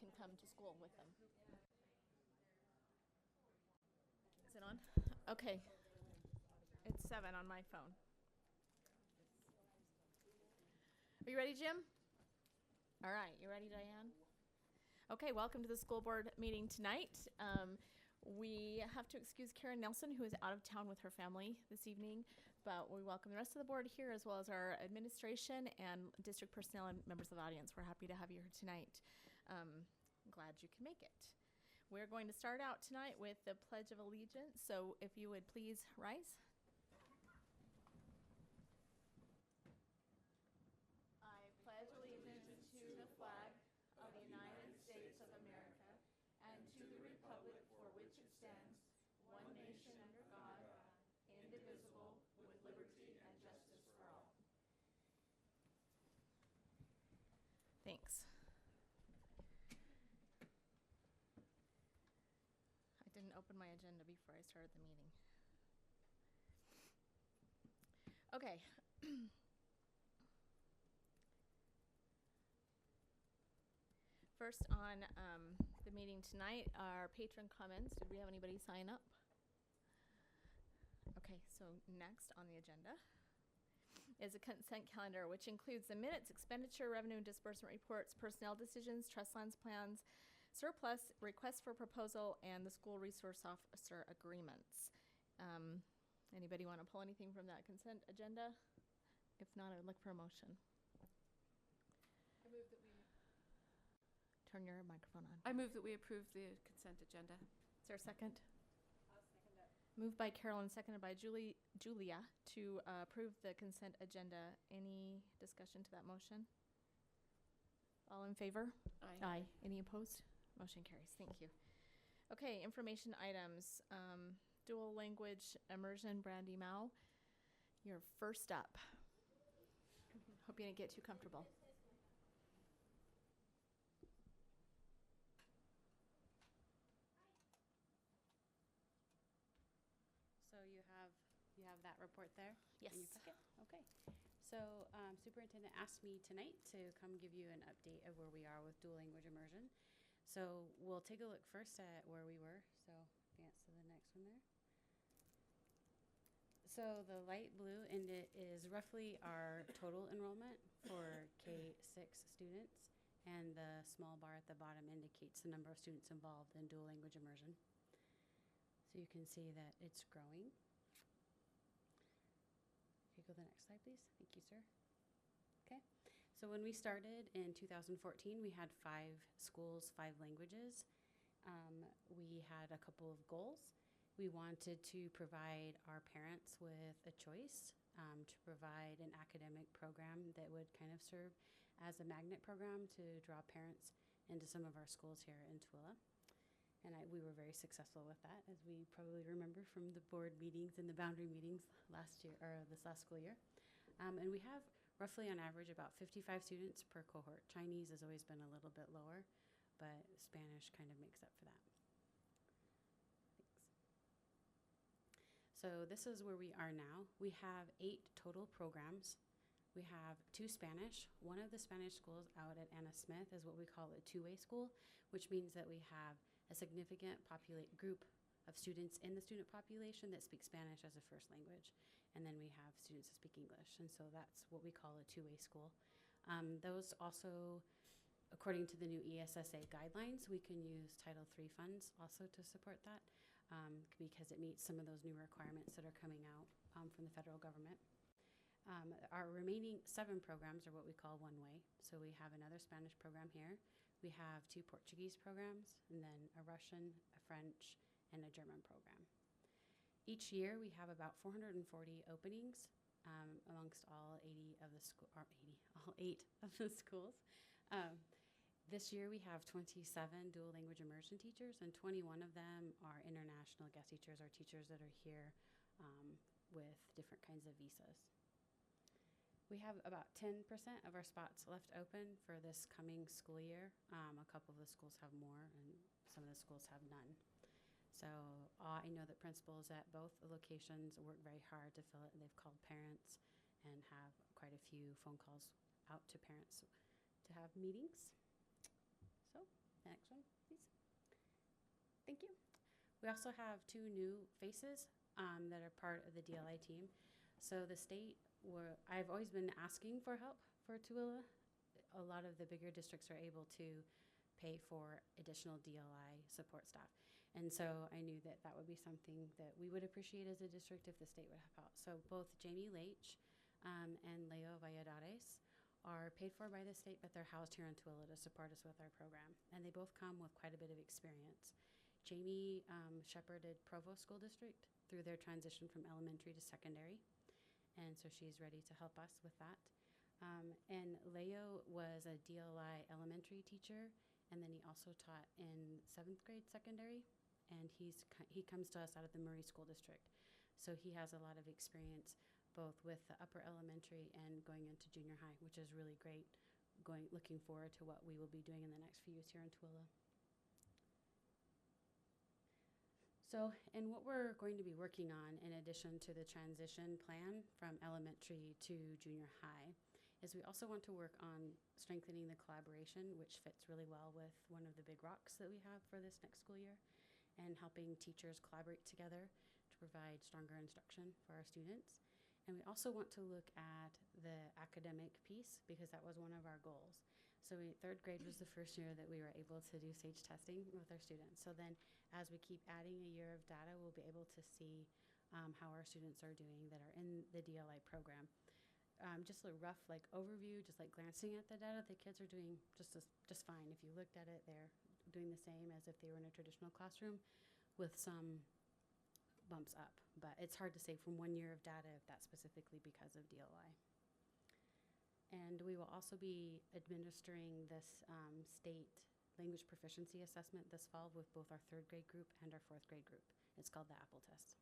can come to school with them. Is it on? Okay. It's 7 on my phone. Are you ready, Jim? All right. You ready, Diane? Okay. Welcome to the school board meeting tonight. We have to excuse Karen Nelson, who is out of town with her family this evening, but we welcome the rest of the board here, as well as our administration and district personnel and members of the audience. We're happy to have you here tonight. Glad you can make it. We're going to start out tonight with the Pledge of Allegiance, so if you would please rise. I pledge allegiance to the flag of the United States of America and to the republic for which it stands, one nation under God, indivisible, with liberty and justice for all. Thanks. I didn't open my agenda before I started the meeting. Okay. First on the meeting tonight are patron comments. Did we have anybody sign up? Okay, so next on the agenda is a consent calendar, which includes the minutes, expenditure, revenue and disbursement reports, personnel decisions, trust lands plans, surplus, requests for proposal, and the school resource officer agreements. Anybody want to pull anything from that consent agenda? If not, I would look for a motion. I move that we Turn your microphone on. I move that we approve the consent agenda. Is there a second? I'll second it. Moved by Carolyn, seconded by Julia to approve the consent agenda. Any discussion to that motion? All in favor? Aye. Aye. Any opposed? Motion carries. Thank you. Okay, information items. Dual language immersion, Brandy Mao. You're first up. Hope you didn't get too comfortable. So you have that report there? Yes. In your packet? Okay. So superintendent asked me tonight to come give you an update of where we are with dual language immersion. So we'll take a look first at where we were. So advance to the next one there. So the light blue is roughly our total enrollment for K-6 students, and the small bar at the bottom indicates the number of students involved in dual language immersion. So you can see that it's growing. If you go to the next slide, please. Thank you, sir. Okay. So when we started in 2014, we had 5 schools, 5 languages. We had a couple of goals. We wanted to provide our parents with a choice to provide an academic program that would kind of serve as a magnet program to draw parents into some of our schools here in Tooele. And we were very successful with that, as we probably remember from the board meetings and the boundary meetings last year, or this last school year. And we have roughly on average about 55 students per cohort. Chinese has always been a little bit lower, but Spanish kind of makes up for that. Thanks. So this is where we are now. We have 8 total programs. We have 2 Spanish. One of the Spanish schools out at Anna Smith is what we call a two-way school, which means that we have a significant group of students in the student population that speak Spanish as a first language. And then we have students that speak English. And so that's what we call a two-way school. Those also, according to the new ESSA guidelines, we can use Title III funds also to support that because it meets some of those new requirements that are coming out from the federal government. Our remaining 7 programs are what we call one-way. So we have another Spanish program here. We have 2 Portuguese programs, and then a Russian, a French, and a German program. Each year we have about 440 openings amongst all 8 of the schools. This year we have 27 dual language immersion teachers, and 21 of them are international guest teachers, or teachers that are here with different kinds of visas. We have about 10% of our spots left open for this coming school year. A couple of the schools have more, and some of the schools have none. So I know that principals at both locations work very hard to fill it, and they've called parents and have quite a few phone calls out to parents to have meetings. So Next one, please. Thank you. We also have 2 new faces that are part of the DLI team. So the state, I've always been asking for help for Tooele. A lot of the bigger districts are able to pay for additional DLI support staff. And so I knew that that would be something that we would appreciate as a district if the state would help out. So both Jamie Leitch and Leo Valladares are paid for by the state, but they're housed here in Tooele to support us with our program. And they both come with quite a bit of experience. Jamie shepherded Provo School District through their transition from elementary to secondary. And so she's ready to help us with that. And Leo was a DLI elementary teacher, and then he also taught in 7th grade secondary, and he comes to us out of the Murray School District. So he has a lot of experience both with the upper elementary and going into junior high, which is really great, looking forward to what we will be doing in the next few years here in Tooele. So, and what we're going to be working on in addition to the transition plan from elementary to junior high is we also want to work on strengthening the collaboration, which fits really well with one of the big rocks that we have for this next school year, and helping teachers collaborate together to provide stronger instruction for our students. And we also want to look at the academic piece because that was one of our goals. So 3rd grade was the first year that we were able to do SAGE testing with our students. So then as we keep adding a year of data, we'll be able to see how our students are doing that are in the DLI program. Just a rough overview, just glancing at the data, the kids are doing just fine. If you looked at it, they're doing the same as if they were in a traditional classroom with some bumps up. But it's hard to say from 1 year of data if that's specifically because of DLI. And we will also be administering this state language proficiency assessment this fall with both our 3rd grade group and our 4th grade group. It's called the Apple Test.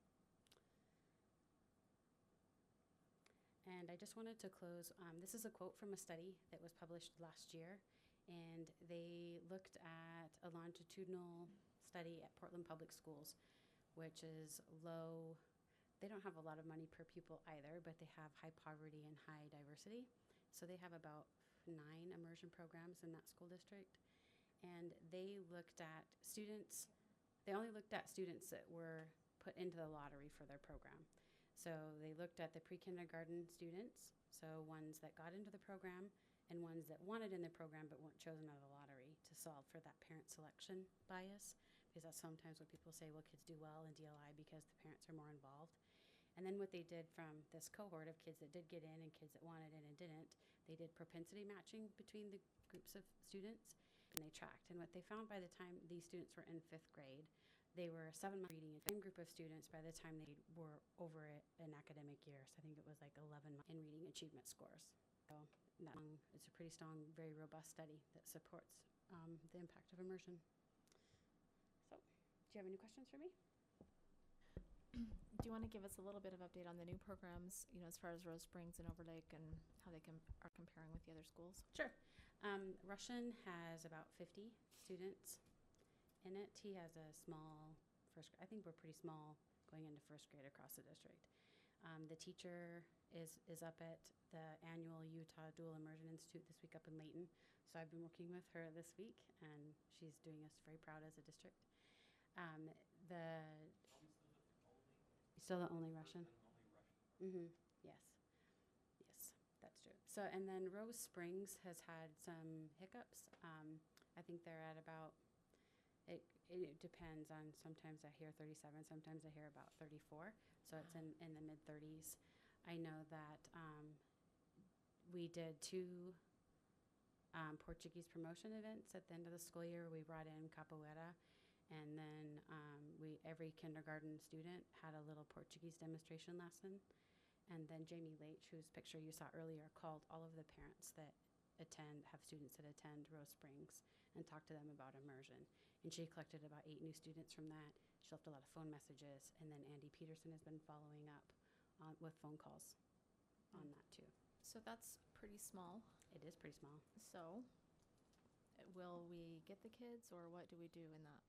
And I just wanted to close, this is a quote from a study that was published last year, and they looked at a longitudinal study at Portland Public Schools, which is low. They don't have a lot of money per pupil either, but they have high poverty and high diversity. So they have about 9 immersion programs in that school district. And they looked at students, they only looked at students that were put into the lottery for their program. So they looked at the pre-kindergarten students, so ones that got into the program and ones that wanted in the program but weren't chosen out of the lottery to solve for that parent selection bias, because that's sometimes what people say, well, kids do well in DLI because the parents are more involved. And then what they did from this cohort of kids that did get in and kids that wanted in and didn't, they did propensity matching between the groups of students, and they tracked. And what they found by the time these students were in 5th grade, they were 7 months reading, a group of students by the time they were over an academic year. So I think it was 11 months in reading achievement scores. So it's a pretty strong, very robust study that supports the impact of immersion. So do you have any questions for me? Do you want to give us a little bit of update on the new programs, as far as Rose Springs and Overlake and how they are comparing with the other schools? Sure. Russian has about 50 students in it. He has a small I think we're pretty small going into 1st grade across the district. The teacher is up at the annual Utah Dual Immersion Institute this week up in Layton. So I've been working with her this week, and she's doing us very proud as a district. Still the only Russian? Mm-hmm. Yes. Yes, that's true. So, and then Rose Springs has had some hiccups. I think they're at about, it depends on, sometimes I hear 37, sometimes I hear about 34. So it's in the mid-30s. I know that we did 2 Portuguese promotion events at the end of the school year. We brought in capoeira, and then every kindergarten student had a little Portuguese demonstration lesson. And then Jamie Leitch, whose picture you saw earlier, called all of the parents that have students that attend Rose Springs and talked to them about immersion. And she collected about 8 new students from that. She left a lot of phone messages, and then Andy Peterson has been following up with phone calls on that too. So that's pretty small. It is pretty small. So will we get the kids, or what do we do in that?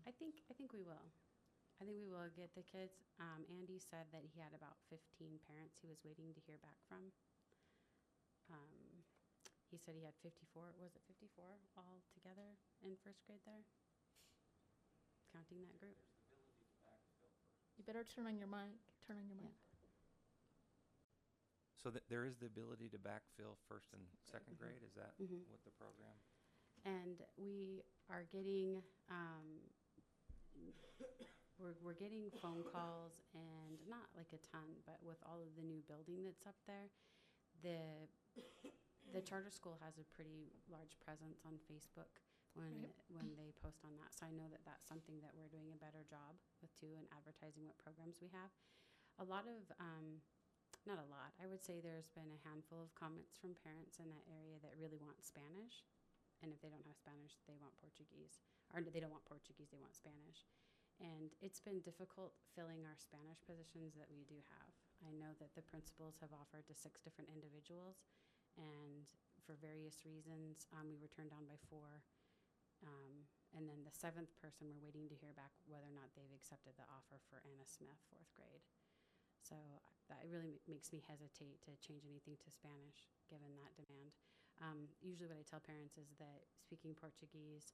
I think we will. I think we will get the kids. Andy said that he had about 15 parents he was waiting to hear back from. he said he had 54, was it 54 all together in first grade there? Counting that group? You better turn on your mic. Turn on your mic. So that there is the ability to backfill first and second grade? Is that Mhm. what the program? And we are getting, we're getting phone calls, and not like a ton, but with all of the new building that's up there, the charter school has a pretty large presence on Facebook when they post on that. So I know that that's something that we're doing a better job with too, and advertising what programs we have. A lot of, not a lot, I would say there's been a handful of comments from parents in that area that really want Spanish. And if they don't have Spanish, they want Portuguese. Or they don't want Portuguese, they want Spanish. And it's been difficult filling our Spanish positions that we do have. I know that the principals have offered to 6 different individuals, and for various reasons, we were turned down by 4. And then the 7th person, we're waiting to hear back whether or not they've accepted the offer for Anna Smith, 4th grade. So that really makes me hesitate to change anything to Spanish, given that demand. Usually what I tell parents is that speaking Portuguese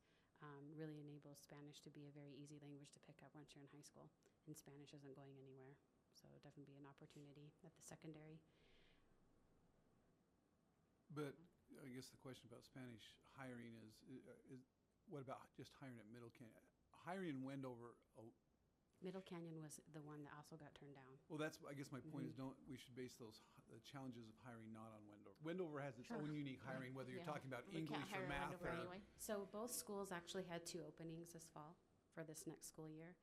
really enables Spanish to be a very easy language to pick up once you're in high school, and Spanish isn't going anywhere. So definitely be an opportunity at the secondary. But I guess the question about Spanish hiring is what about just hiring at Middle Canyon? Hiring in Wendover, Middle Canyon was the one that also got turned down. well, that's, I guess my point is, Mhm. we should base the challenges of hiring not on Wendover. Wendover has its Sure. own unique hiring, whether you're Yeah. talking about We can't English hire or math Wendover or. anyway. So both schools actually had 2 openings this fall for this next school year.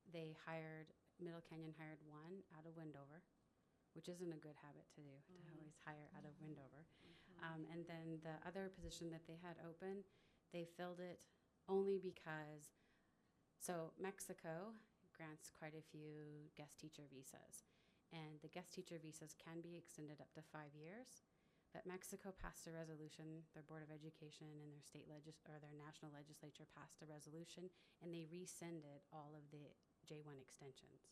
They hired, Middle Canyon hired 1 out of Wendover, which isn't a good habit to do, to always hire out of Wendover. And then the other position that they had open, they filled it only because, so Mexico grants quite a few guest teacher visas. And the guest teacher visas can be extended up to 5 years. But Mexico passed a resolution, their Board of Education and their their national legislature passed a resolution, and they rescinded all of the J1 extensions.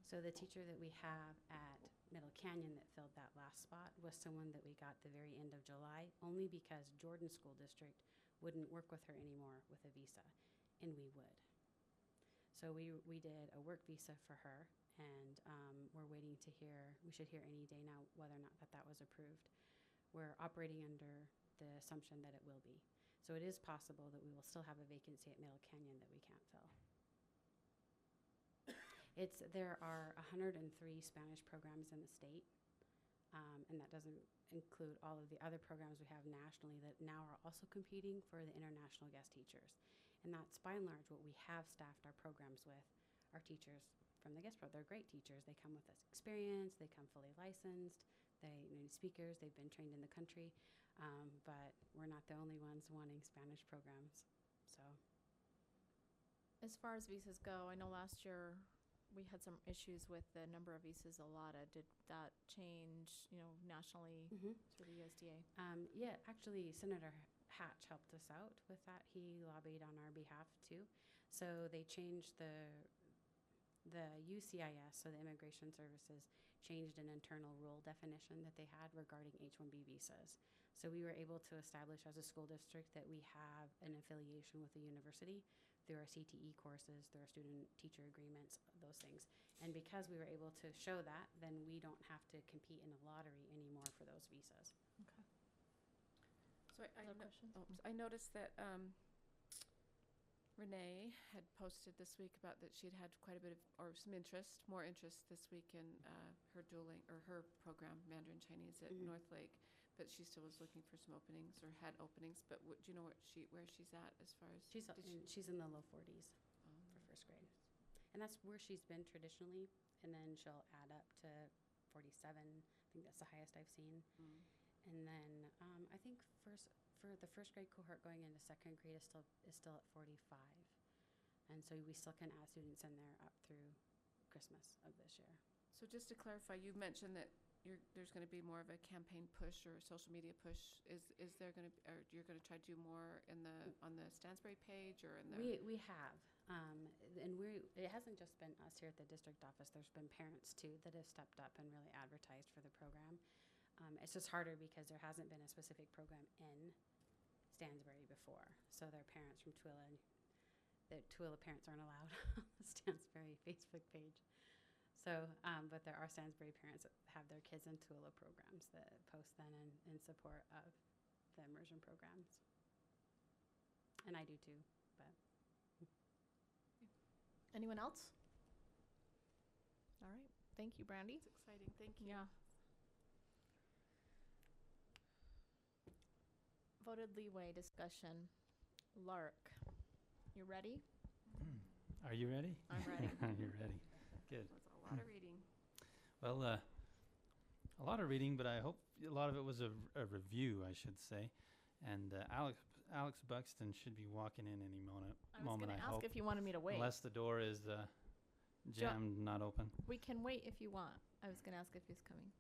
So the teacher that we have at Middle Canyon that filled that last spot was someone that we got the very end of July, only because Jordan School District wouldn't work with her anymore with a visa, and we would. So we did a work visa for her, and we're waiting to hear, we should hear any day now whether or not that was approved. We're operating under the assumption that it will be. So it is possible that we will still have a vacancy at Middle Canyon that we can't fill. There are 103 Spanish programs in the state, and that doesn't include all of the other programs we have nationally that now are also competing for the international guest teachers. And that's by and large what we have staffed our programs with, our teachers from the guest program. They're great teachers. They come with this experience. They come fully licensed. They know speakers. They've been trained in the country. But we're not the only ones wanting Spanish programs. So. As far as visas go, I know last year we had some issues with the number of visas allotted. Did that change, nationally through the USDA? Yeah, actually, Senator Hatch helped us out with that. He lobbied on our behalf too. So they changed the UCIS, so the Immigration Services, changed an internal rule definition that they had regarding H-1B visas. So we were able to establish as a school district that we have an affiliation with the university through our CTE courses, through our student-teacher agreements, those things. And because we were able to show that, then we don't have to compete in a lottery anymore for those visas. Okay. So Other questions? I noticed that Renee had posted this week about that she had quite a bit of, or some interest, more interest this week in her dueling, or her program, Mandarin Chinese at Mhm. North Lake, but she still was looking for some openings, or had openings, but do you know where she's at as far as? She's in the low 40s for first grade. And that's where she's been traditionally, and then she'll add up to 47. I think that's the highest I've seen. And then I think for the first grade cohort going into second grade is still at 45. And so we still can add students in there up through Christmas of this year. So just to clarify, you mentioned that there's going to be more of a campaign push or a social media push. Is there going to, or you're going to try to do more on the Stansbury page or in the? We have, and it hasn't just been us here at the district office. There's been parents too that have stepped up and really advertised for the program. It's just harder because there hasn't been a specific program in Stansbury before. So their parents from Tooele, the Tooele parents aren't allowed on the Stansbury Facebook page. So, but there are Stansbury parents that have their kids in Tooele programs that post then in support of the immersion programs. And I do too, but. Anyone else? All right. Thank you, Brandy. It's exciting. Thank you. Yeah. Voted leeway discussion. Lark, you ready? Are you ready? I'm ready. You're ready. Good. That's a lot of reading. Well, a lot of reading, but I hope a lot of it was a review, I should say. And Alex Buxton should be walking in any moment. I was going to ask hope, if you wanted me to wait. unless the door is jammed, not open. We can wait if you want. I was going to ask if he's coming.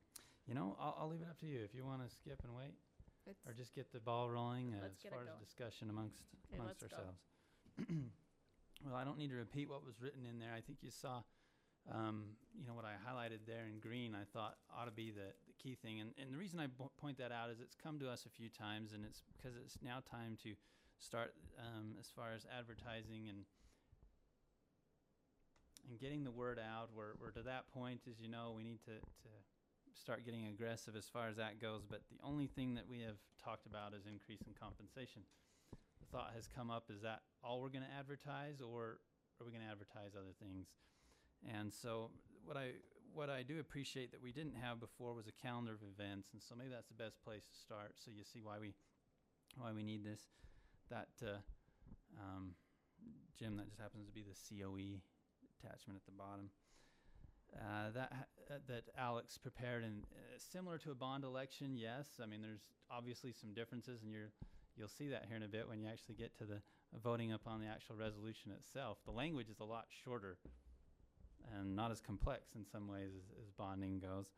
You know, I'll leave it up to you. If you want to skip and wait, It's, or just get the ball rolling Let's as get far it as going. discussion amongst let's go. ourselves. Well, I don't need to repeat what was written in there. I think you saw, what I highlighted there in green, I thought ought to be the key thing. And the reason I point that out is it's come to us a few times, and it's because it's now time to start as far as advertising and getting the word out. We're to that point, as you know, we need to start getting aggressive as far as that goes. But the only thing that we have talked about is increase in compensation. The thought has come up, is that all we're going to advertise, or are we going to advertise other things? And so what I do appreciate that we didn't have before was a calendar of events, and so maybe that's the best place to start. So you see why we need this. That Jim, that just happens to be the COE attachment at the bottom. That Alex prepared, and similar to a bond election, yes. I mean, there's obviously some differences, and you'll see that here in a bit when you actually get to the voting upon the actual resolution itself. The language is a lot shorter and not as complex in some ways as bonding goes.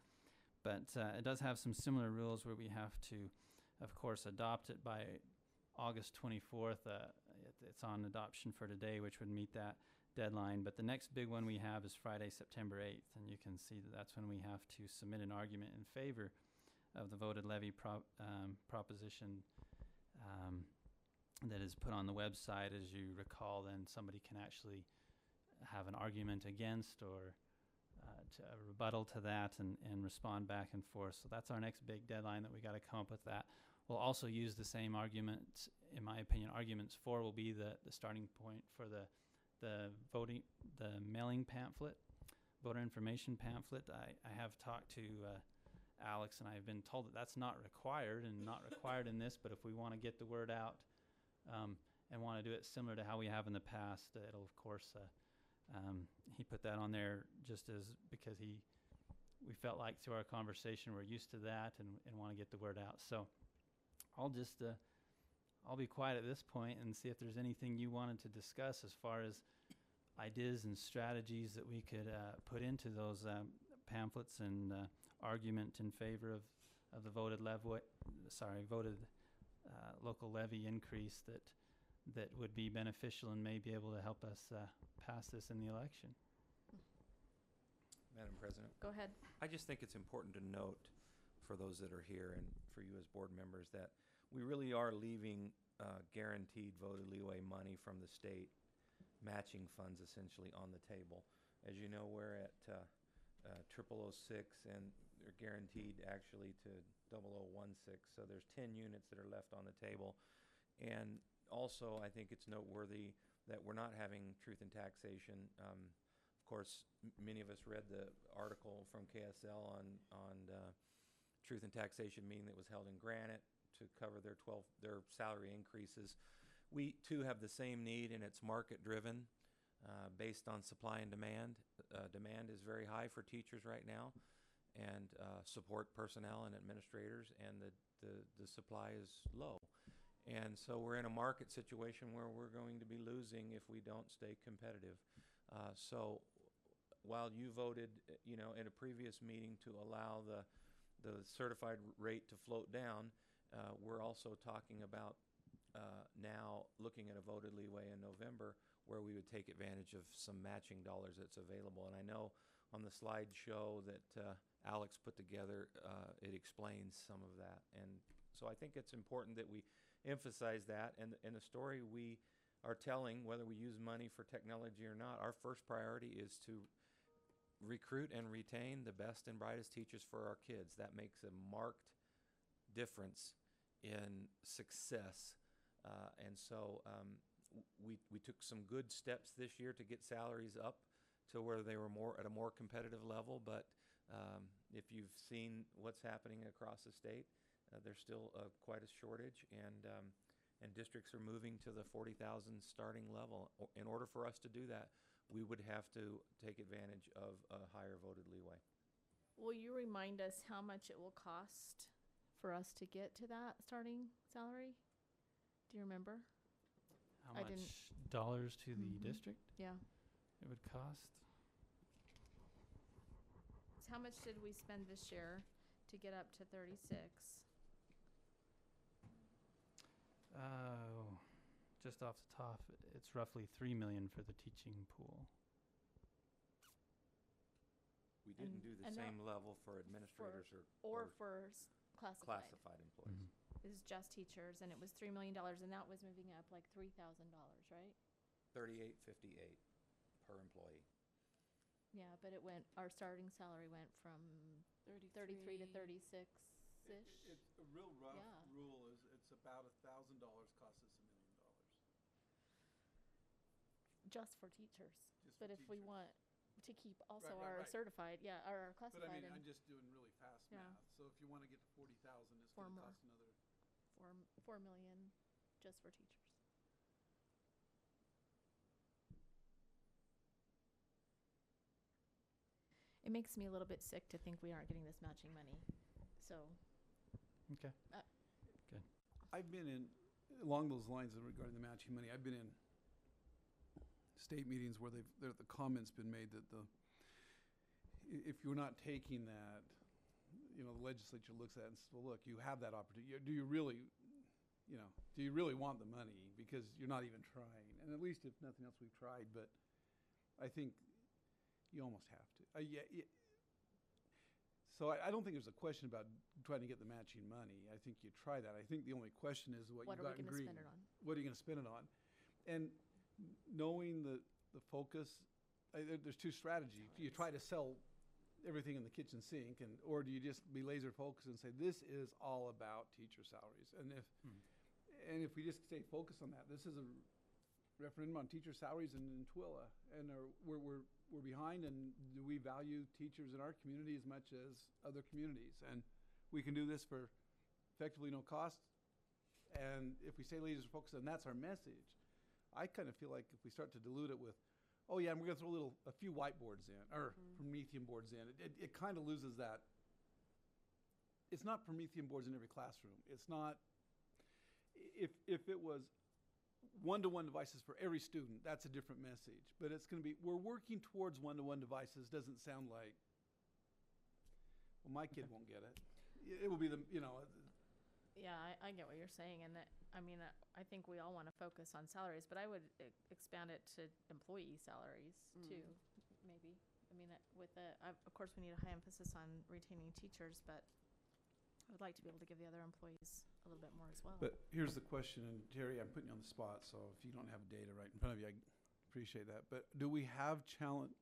But it does have some similar rules where we have to, of course, adopt it by August 24th. It's on adoption for today, which would meet that deadline. But the next big one we have is Friday, September 8th. And you can see that that's when we have to submit an argument in favor of the voted levy proposition that is put on the website. As you recall, then somebody can actually have an argument against or to a rebuttal to that and respond back and forth. So that's our next big deadline that we got to come up with that. We'll also use the same arguments. In my opinion, arguments 4 will be the starting point for the mailing pamphlet, voter information pamphlet. I have talked to Alex, and I've been told that that's not required in this, but if we want to get the word out and want to do it similar to how we have in the past, it'll of course, he put that on there just as because we felt like through our conversation we're used to that and want to get the word out. So I'll be quiet at this point and see if there's anything you wanted to discuss as far as ideas and strategies that we could put into those pamphlets and argument in favor of the voted local levy increase that would be beneficial and may be able to help us pass this in the election. Madam President, Go ahead. I just think it's important to note for those that are here and for you as board members that we really are leaving guaranteed voted leeway money from the state, matching funds essentially on the table. As you know, we're at 0006 and they're guaranteed actually to 0016. So there's 10 units that are left on the table. And also, I think it's noteworthy that we're not having truth in taxation. Of course, many of us read the article from KSL on truth in taxation meeting that was held in Granite to cover their salary increases. We too have the same need, and it's market driven, based on supply and demand. Demand is very high for teachers right now, and support personnel and administrators, and the supply is low. And so we're in a market situation where we're going to be losing if we don't stay competitive. So while you voted, in a previous meeting to allow the certified rate to float down, we're also talking about now looking at a voted leeway in November where we would take advantage of some matching dollars that's available. And I know on the slideshow that Alex put together, it explains some of that. And so I think it's important that we emphasize that. And the story we are telling, whether we use money for technology or not, our first priority is to recruit and retain the best and brightest teachers for our kids. That makes a marked difference in success. And so we took some good steps this year to get salaries up to where they were at a more competitive level. But if you've seen what's happening across the state, there's still quite a shortage, and districts are moving to the 40,000 starting level. In order for us to do that, we would have to take advantage of a higher voted leeway. Will you remind us how much it will cost for us to get to that starting salary? Do you remember? How I much didn't- dollars to the Mhm. district Yeah. it would cost? So how much did we spend this year to get up to 36? Just off the top, it's roughly $3 million for the teaching pool. We didn't And- do the and that- same level for administrators Or for classified? classified employees. Mhm. It was just teachers, and it was $3 million, and that was moving up like $3,000, right? $38.58 per employee. Yeah, but our starting salary went from 33 to 36-ish. It's a real rough Yeah. rule is it's about $1,000 costs us $1 million. Just for teachers. Just But for if we teachers. want to keep also Right, our right. certified, our But classified, I mean, and I'm just doing really fast Yeah. math. So if you want to get to 40,000, it's Four going to more. cost another. 4 million just for teachers. It makes me a little bit sick to think we aren't getting this matching money. So, Okay. I've been in, along those lines regarding the matching money, I've been in state meetings where the comment's been made that if you're not taking that, the legislature looks at it and says, well, look, you have that opportunity. Do you really want the money? Because you're not even trying. And at least if nothing else, we've tried. But I think you almost have to. So I don't think there's a question about trying to get the matching money. I think you try that. I think the only question is what what you are got we in going to green. spend it on? What are you going to spend it on? And knowing the focus, there's two strategies. Do you try to sell everything in the kitchen sink, or do you just be laser focused and say this is all about teacher salaries? And if we just stay focused on that, this is a referendum on teacher salaries in Tooele, and we're behind, and do we value teachers in our community as much as other communities? And we can do this for effectively no cost. And if we stay laser focused, and that's our message, I kind of feel like if we start to dilute it with, oh yeah, and we're going to throw a few whiteboards in, or Promethean boards in, it kind of loses that. It's not Promethean boards in every classroom. It's not, if it was one-to-one devices for every student, that's a different message. But it's going to be, we're working towards one-to-one devices, doesn't sound like, well, my kid won't get it. It will be Yeah, I get what you're saying, and that, I think we all want to focus on salaries, but I would expand it to employee salaries too, maybe. Of course, we need a high emphasis on retaining teachers, but I would like to be able to give the other employees a little bit more as well. But here's the question, and Terry, I'm putting you on the spot, so if you don't have data right in front of you, I appreciate that. But do we have challenge?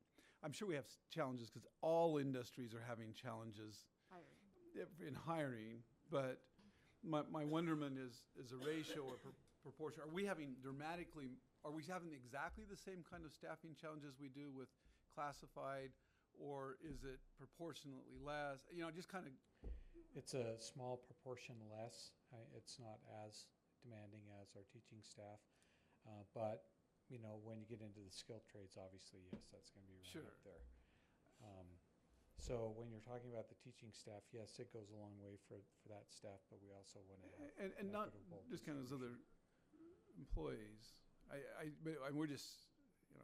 I'm sure we have challenges because all industries are having challenges in hiring, but my wonderment is a ratio or proportion. Are we having exactly the same kind of staffing challenges we do with classified, or is it proportionately less? Just kind of. It's a small proportion less. It's not as demanding as our teaching staff. But, when you get into the skilled trades, obviously, yes, that's going to be right up there. So when you're talking about the teaching staff, yes, it goes a long way for that staff, but we also want to have And not equitable just kind of as other distribution. employees. We're just,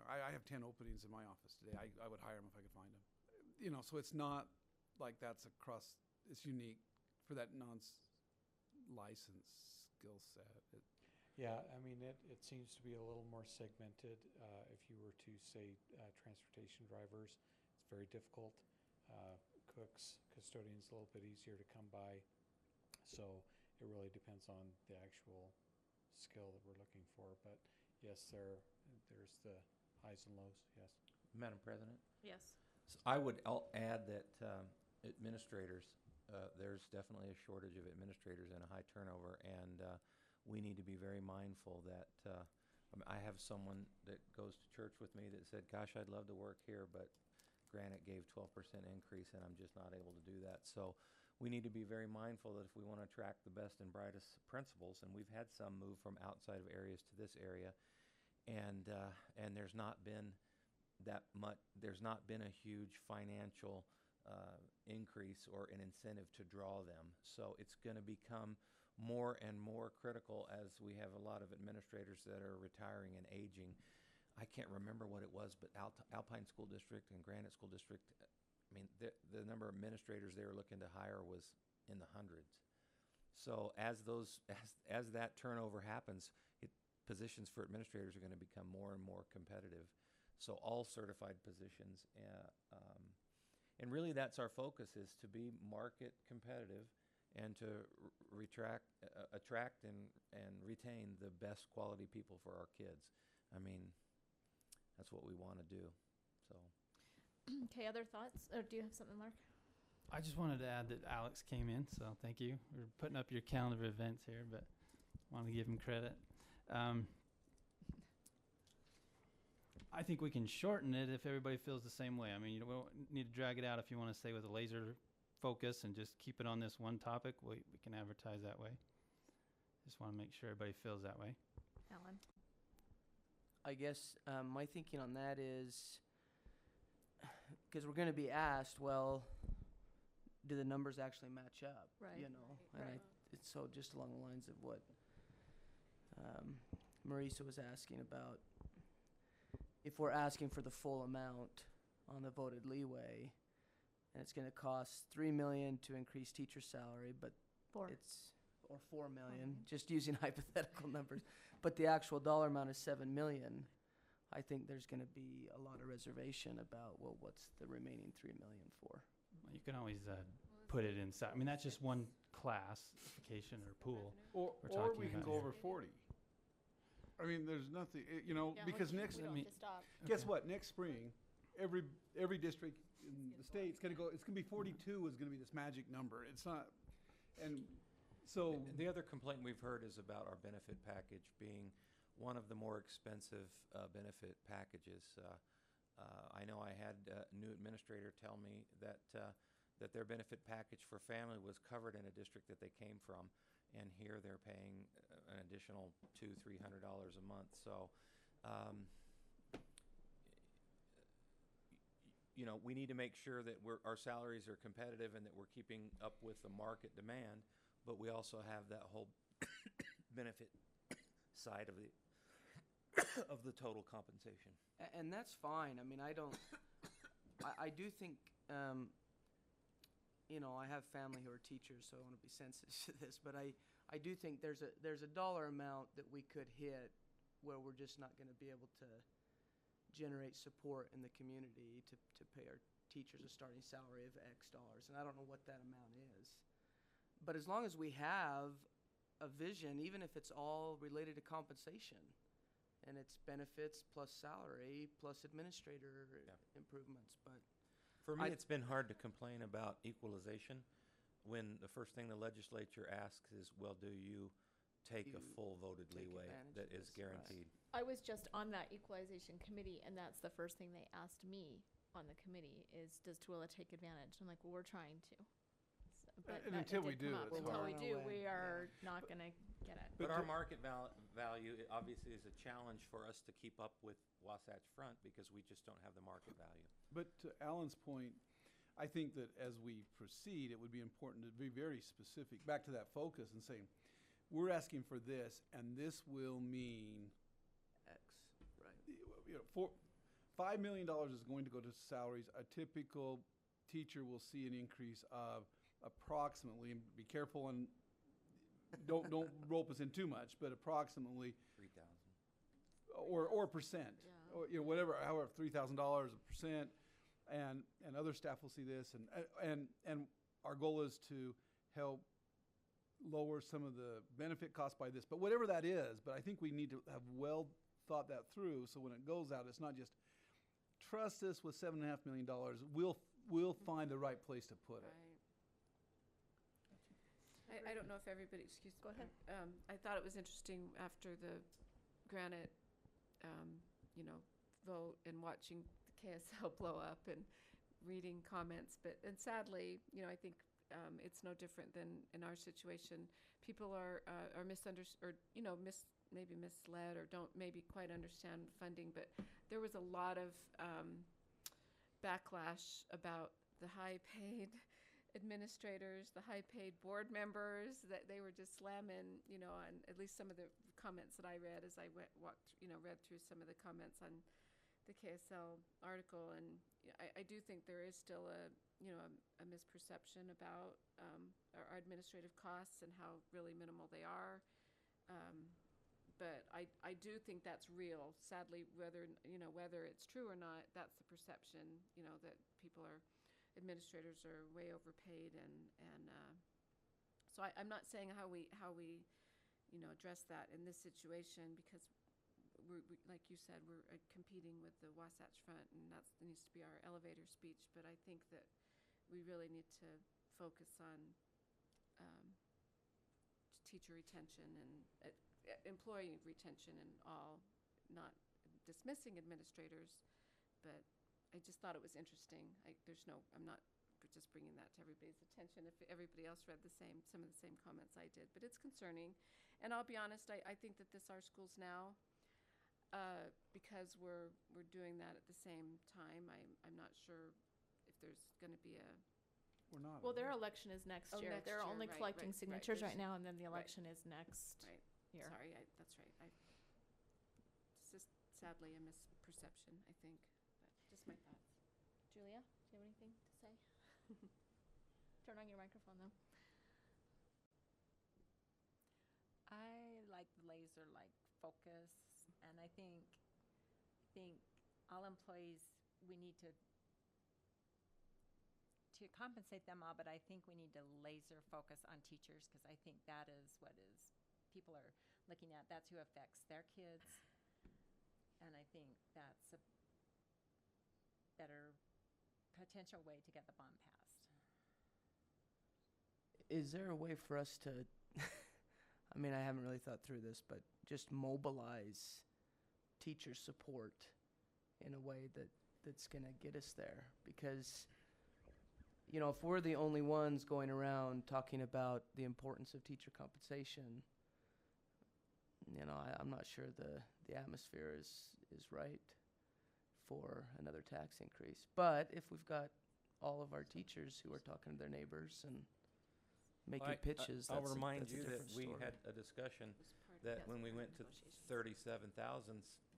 I have 10 openings in my office today. I would hire them if I could find them. So it's not like that's it's unique for that non-licensed skill set. Yeah, it seems to be a little more segmented. If you were to say transportation drivers, it's very difficult. Cooks, custodians, a little bit easier to come by. So it really depends on the actual skill that we're looking for. But yes, there's the highs and lows, yes. Madam President? Yes. I would add that administrators, there's definitely a shortage of administrators and a high turnover, and we need to be very mindful that I have someone that goes to church with me that said, gosh, I'd love to work here, but Granite gave 12% increase, and I'm just not able to do that. So we need to be very mindful that if we want to attract the best and brightest principals, and we've had some move from outside of areas to this area, and there's not been that much, there's not been a huge financial increase or an incentive to draw them. So it's going to become more and more critical as we have a lot of administrators that are retiring and aging. I can't remember what it was, but Alpine School District and Granite School District, I mean, the number of administrators they were looking to hire was in the hundreds. So as that turnover happens, positions for administrators are going to become more and more competitive. So all certified positions, and really that's our focus, is to be market competitive and to attract and retain the best quality people for our kids. I mean, that's what we want to do. So. Okay, other thoughts? Or do you have something, Mark? I just wanted to add that Alex came in, so thank you. We're putting up your calendar of events here, but wanted to give him credit. I think we can shorten it if everybody feels the same way. I mean, we don't need to drag it out. If you want to stay with a laser focus and just keep it on this one topic, we can advertise that way. Just want to make sure everybody feels that way. Alan? I guess my thinking on that is, because we're going to be asked, well, do the numbers actually match up? Right. You know, Right. and it's so just along the lines of what Marisa was asking about. If we're asking for the full amount on the voted leeway, and it's going to cost $3 million to increase teacher salary, but Four. or $4 million, just using hypothetical numbers, but the actual dollar amount is $7 million. I think there's going to be a lot of reservation about, well, what's the remaining $3 million for? You can always put it inside. I mean, that's just one classification or pool. Or talking we can about go here. over 40. I mean, there's nothing, Yeah, because we next, don't I mean- have to stop. guess what? Next spring, every district in the state, it's going to be 42 is going to be this magic number. It's not, and so. The other complaint we've heard is about our benefit package being one of the more expensive benefit packages. I know I had a new administrator tell me that their benefit package for family was covered in a district that they came from, and here they're paying an additional $200-300 a month. So, we need to make sure that our salaries are competitive and that we're keeping up with the market demand, but we also have that whole benefit side of the total compensation. And that's fine. I mean, I do think, I have family who are teachers, so I want to be sensitive to this, but I do think there's a dollar amount that we could hit where we're just not going to be able to generate support in the community to pay our teachers a starting salary of X dollars. And I don't know what that amount is. But as long as we have a vision, even if it's all related to compensation, and it's benefits plus salary plus administrator improvements. But for me, it's been hard to complain about equalization when the first thing the legislature asks is, well, do you take a full voted take leeway advantage that of is this, guaranteed? I was just on that equalization committee, and that's the first thing they asked me on the committee is, does Tooele take advantage? I'm like, well, we're trying to. But And that- until it we did come do, up. it's Until hard. we We're do, on our we way. are not going to get it. But But our to- market value obviously is a challenge for us to keep up with Wasatch Front because we just don't have the market value. But to Alan's point, I think that as we proceed, it would be important to be very specific, back to that focus and saying, we're asking for this, and this will mean, X, right. $5 million is going to go to salaries. A typical teacher will see an increase of approximately, and be careful and don't rope us in too much, but approximately 3,000. or percent, Yeah. or whatever, however, $3,000 a percent. and other staff will see this, and our goal is to help lower some of the benefit costs by this. But whatever that is, but I think we need to have well thought that through, so when it goes out, it's not just trust us with $7.5 million. We'll find the right place to put it. Right. I don't know if everybody, excuse me. Go ahead. I thought it was interesting after the Granite, vote and watching the KSL blow up and reading comments. And sadly, I think it's no different than in our situation. People are misunderstood, or maybe misled, or don't maybe quite understand funding. But there was a lot of backlash about the high-paid administrators, the high-paid board members, that they were just slamming, on at least some of the comments that I read as I read through some of the comments on the KSL article. And I do think there is still a misperception about our administrative costs and how really minimal they are. But I do think that's real. Sadly, whether it's true or not, that's the perception, that administrators are way overpaid, and so I'm not saying how we address that in this situation, because we like you said, we're competing with the Wasatch Front, and that needs to be our elevator speech. But I think that we really need to focus on teacher retention and employee retention and all, not dismissing administrators, but I just thought it was interesting. I'm not just bringing that to everybody's attention if everybody else read some of the same comments I did, but it's concerning. And I'll be honest, I think that our schools now, because we're doing that at the same time, I'm not sure if there's going to be a. We're not. Well, their election is next year. Next They're year, only right, collecting right, signatures right. right now, and then the election is next Right. year. Sorry, that's right. It's just sadly a misperception, I think. But just my thoughts. Julia, do you have anything to say? Turn on your microphone, though. I like the laser-like focus, and I think all employees, we need to compensate them all, but I think we need to laser focus on teachers, because I think that is what people are looking at. That's who affects their kids, and I think that's a better potential way to get the bond passed. Is there a way for us to, I mean, I haven't really thought through this, but just mobilize teacher support in a way that's going to get us there? Because, if we're the only ones going around talking about the importance of teacher compensation, I'm not sure the atmosphere is right for another tax increase. But if we've got all of our teachers who are talking to their neighbors and making pitches, I'll that's remind a you that different we story. had a discussion That's that when we went to 37,000,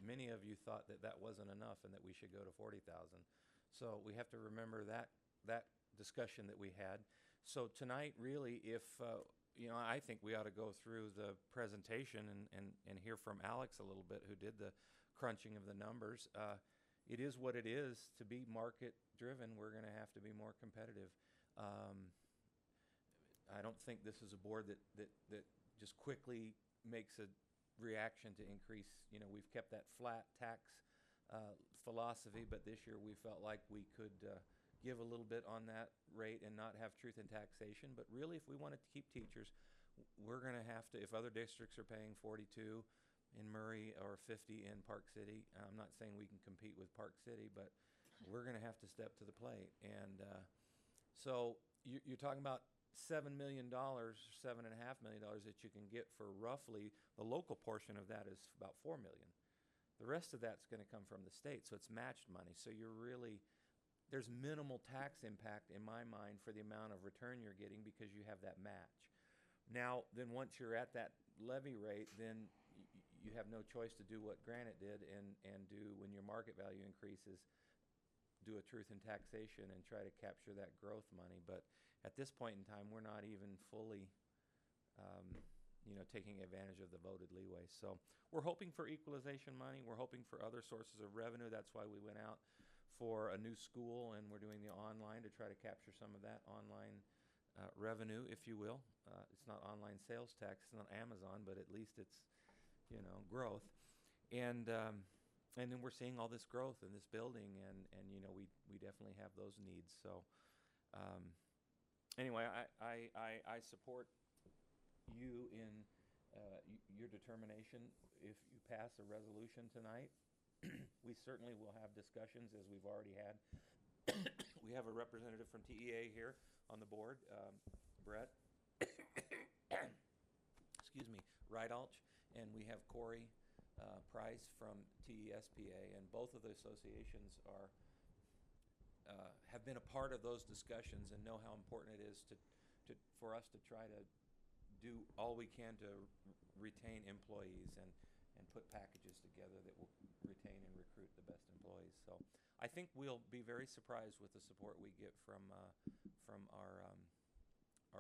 many of you thought that wasn't enough and that we should go to 40,000. So we have to remember that discussion that we had. So tonight, really, if I think we ought to go through the presentation and hear from Alex a little bit, who did the crunching of the numbers. It is what it is. To be market driven, we're going to have to be more competitive. I don't think this is a board that just quickly makes a reaction to increase. We've kept that flat tax philosophy, but this year we felt like we could give a little bit on that rate and not have truth in taxation. But really, if we wanted to keep teachers, we're going to have to, if other districts are paying 42 in Murray or 50 in Park City, I'm not saying we can compete with Park City, but we're going to have to step to the plate. And so you're talking about $7 million, $7.5 million that you can get for roughly, the local portion of that is about $4 million. The rest of that's going to come from the state, so it's matched money. So there's minimal tax impact in my mind for the amount of return you're getting, because you have that match. Now, then once you're at that levy rate, then you have no choice to do what Granite did and do, when your market value increases, do a truth in taxation and try to capture that growth money. But at this point in time, we're not even fully taking advantage of the voted leeway. So we're hoping for equalization money. We're hoping for other sources of revenue. That's why we went out for a new school, and we're doing the online to try to capture some of that online revenue, if you will. It's not online sales tax, it's not Amazon, but at least it's, growth. And then we're seeing all this growth in this building, and we definitely have those needs. So anyway, I support you in your determination. If you pass a resolution tonight, we certainly will have discussions, as we've already had. We have a representative from TEA here on the board, Brett, excuse me, Rydalch, and we have Corey Price from TESPA, and both of the associations have been a part of those discussions and know how important it is for us to try to do all we can to retain employees and put packages together that will retain and recruit the best employees. So I think we'll be very surprised with the support we get from our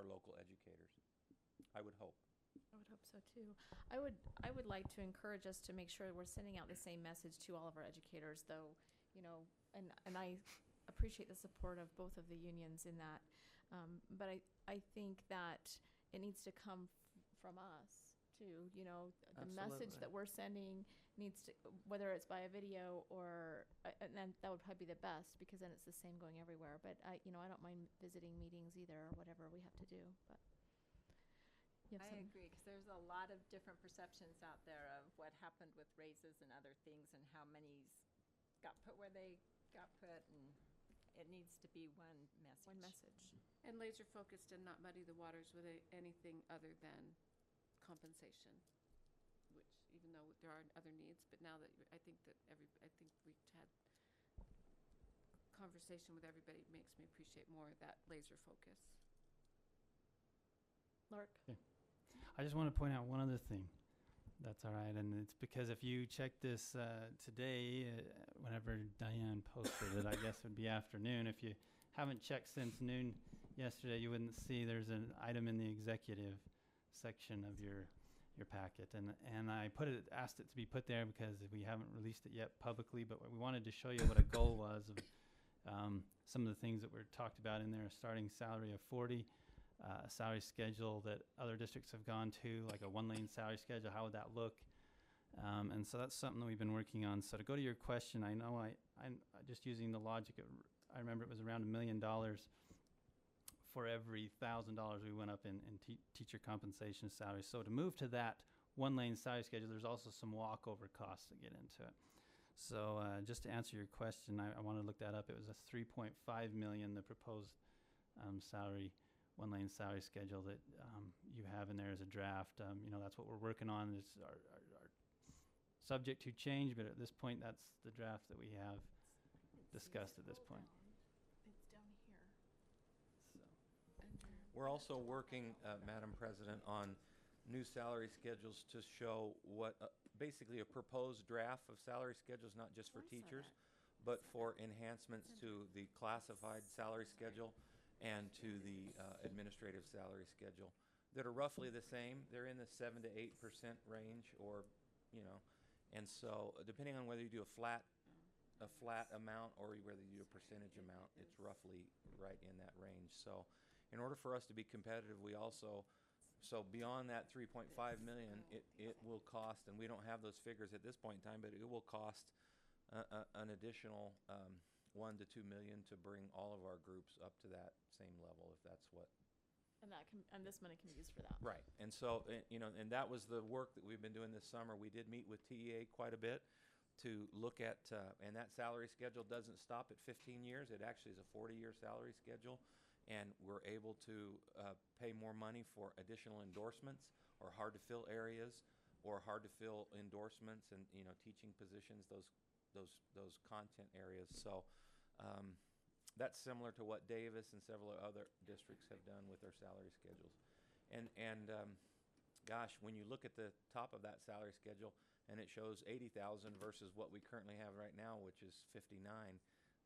local educators. I would hope. I would hope so too. I would like to encourage us to make sure we're sending out the same message to all of our educators, though, and I appreciate the support of both of the unions in that. But I think that it needs to come from us too. The message Absolutely. that we're sending needs to, whether it's by a video or, and then that would probably be the best, because then it's the same going everywhere. But I don't mind visiting meetings either, or whatever we have to do. But you have I some- agree, because there's a lot of different perceptions out there of what happened with raises and other things, and how many's got put where they got put, and it needs to be one message. One message. And laser focused and not muddy the waters with anything other than compensation, which, even though there are other needs, but now that I think we've had conversation with everybody, makes me appreciate more that laser focus. Lark. I just want to point out one other thing. That's all right, and it's because if you check this today, whenever Diane posted it, I guess it would be afternoon. If you haven't checked since noon yesterday, you wouldn't see there's an item in the executive section of your packet, and I asked it to be put there because we haven't released it yet publicly, but we wanted to show you what a goal was of some of the things that were talked about in there: a starting salary of 40. A salary schedule that other districts have gone to, like a one-lane salary schedule. How would that look? And so that's something that we've been working on. So to go to your question, I know I'm just using the logic of, I remember it was around $1 million for every $1,000 we went up in teacher compensation salary. So to move to that one-lane salary schedule, there's also some walkover costs that get into it. So just to answer your question, I want to look that up. It was a $3.5 million, the proposed salary one-lane salary schedule that you have in there as a draft. That's what we're working on. It's our subject to change, but at this point, that's the draft that we have discussed at this point. It's down here. So. We're also working, Madam President, on new salary schedules to show what basically a proposed draft of salary schedules, not just for teachers, but for enhancements to the classified salary schedule and to the administrative salary schedule that are roughly the same. They're in the 7 to 8% range, or and so depending on whether you do a flat amount or whether you do a percentage amount, it's roughly right in that range. So in order for us to be competitive, we also, so beyond that 3.5 million, it will cost, and we don't have those figures at this point in time, but it will cost an additional 1 to 2 million to bring all of our groups up to that same level, if that's what. And this money can be used for that. Right. And so, and that was the work that we've been doing this summer. We did meet with TEA quite a bit to look at, and that salary schedule doesn't stop at 15 years. It actually is a 40-year salary schedule, and we're able to pay more money for additional endorsements or hard-to-fill areas or hard-to-fill endorsements and, teaching positions, those content areas. So that's similar to what Davis and several other districts have done with their salary schedules. And gosh, when you look at the top of that salary schedule and it shows 80,000 versus what we currently have right now, which is 59,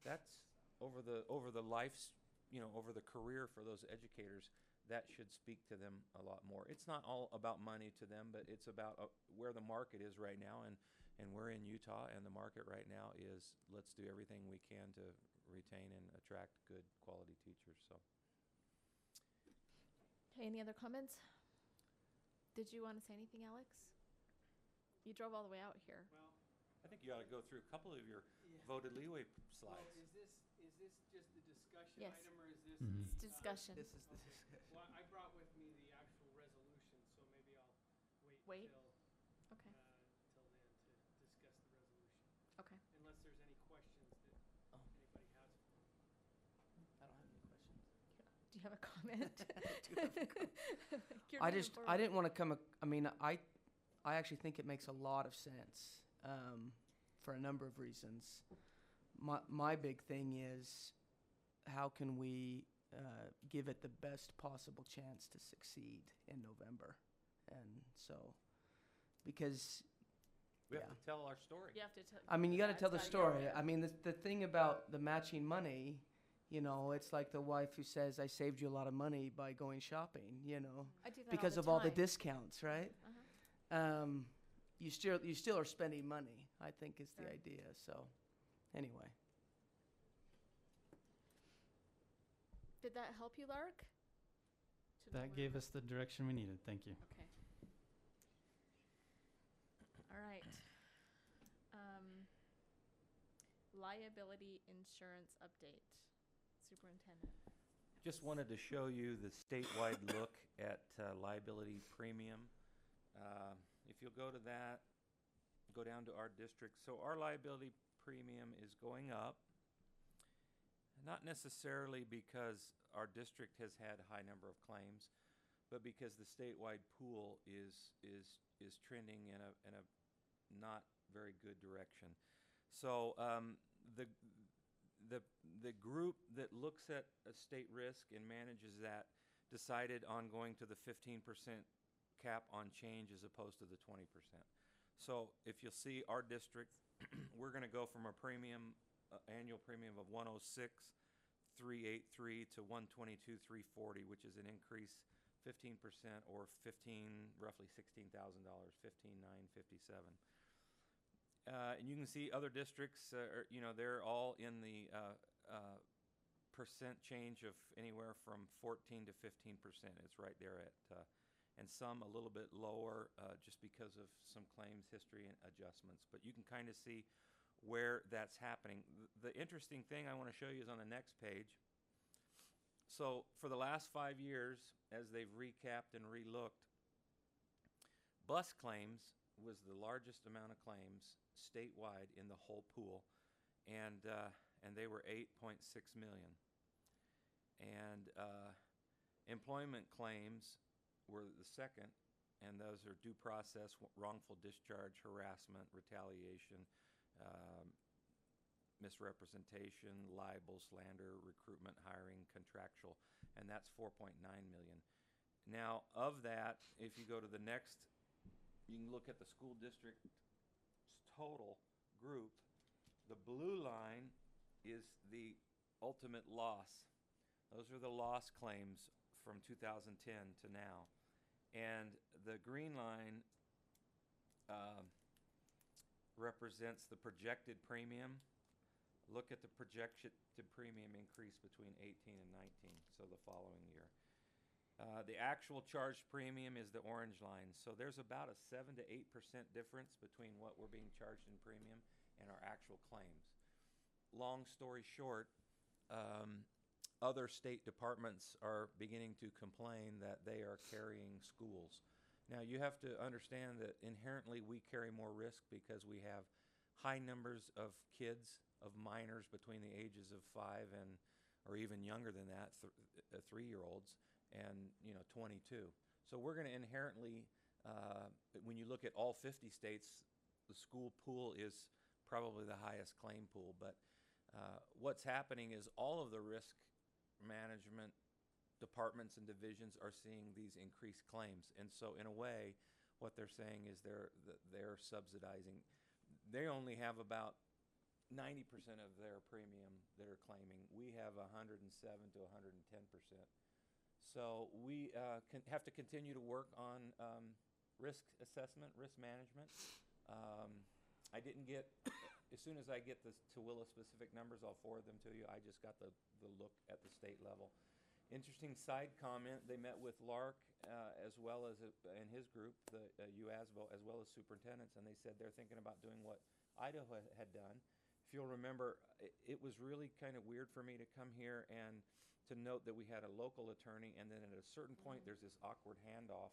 that's over the life's, over the career for those educators. That should speak to them a lot more. It's not all about money to them, but it's about where the market is right now, And we're in Utah, and the market right now is let's do everything we can to retain and attract good quality teachers. So. Okay, any other comments? Did you want to say anything, Alex? You drove all the way out here. Well, I think you ought to go through a couple of your voted leeway slides. is this just the discussion Yes. item, or is this? Mhm. It's discussion. This is the discussion. Well, I brought with me the actual resolution, so maybe I'll Wait. till Okay. then to discuss the resolution, Okay. unless there's any questions that Oh. anybody has for me. I don't have any questions. Do you have a comment? do have a You're I moving just, I forward. didn't want to come, I mean, I actually think it makes a lot of sense, for a number of reasons. My big thing is, how can we, give it the best possible chance to succeed in November? And so, because, We have yeah. to tell our story. You have to. I mean, you got to it's tell the gotta go. story. I mean, the thing about the matching money, you know, it's like the wife who says, "I saved you a lot of money by going shopping," you know, I do that because all of the all the time. discounts, right? Uh-huh. You still are spending money, I think, is the Sure. idea. So, anyway, Did that help you, Lark? To know That where gave we're- us the direction we needed. Thank you. Okay. All right. Liability insurance update, Superintendent. Just wanted to show you the statewide look at liability premium. If you'll go to that, go down to our district. So our liability premium is going up, not necessarily because our district has had a high number of claims, but because the statewide pool is trending in a not very good direction. So the group that looks at a state risk and manages that decided on going to the 15% cap on change as opposed to the 20%. So if you'll see our district, we're going to go from a premium, annual premium of 106,383 to 122,340, which is an increase 15% or roughly $16,000, 15,957. And you can see other districts, they're all in the percent change of anywhere from 14 to 15%. It's right there at, and some a little bit lower just because of some claims history and adjustments. But you can kind of see where that's happening. The interesting thing I want to show you is on the next page. So for the last 5 years, as they've recapped and relooked, bus claims was the largest amount of claims statewide in the whole pool, and they were 8.6 million. And employment claims were the second, and those are due process, wrongful discharge, harassment, retaliation, misrepresentation, libel, slander, recruitment, hiring, contractual, and that's 4.9 million. Now, of that, if you go to the next, you can look at the school district's total group. The blue line is the ultimate loss. Those are the loss claims from 2010 to now. And the green line represents the projected premium. Look at the projected premium increase between 18 and 19, so the following year. The actual charged premium is the orange line. So there's about a 7 to 8% difference between what we're being charged in premium and our actual claims. Long story short, other state departments are beginning to complain that they are carrying schools. Now, you have to understand that inherently we carry more risk because we have high numbers of kids, of minors between the ages of 5 and, or even younger than that, 3-year-olds, and 22. So we're going to inherently, when you look at all 50 states, the school pool is probably the highest claim pool. But what's happening is all of the risk management departments and divisions are seeing these increased claims. And so in a way, what they're saying is they're subsidizing. They only have about 90% of their premium that are claiming. We have 107 to 110%. So we have to continue to work on risk assessment, risk management, I didn't get, as soon as I get the Tooele specific numbers, I'll forward them to you. I just got the look at the state level. Interesting side comment, they met with Lark as well as and his group, the UASVO, as well as superintendents, and they said they're thinking about doing what Idaho had done. If you'll remember, it was really kind of weird for me to come here and to note that we had a local attorney, and then at a certain point there's this awkward handoff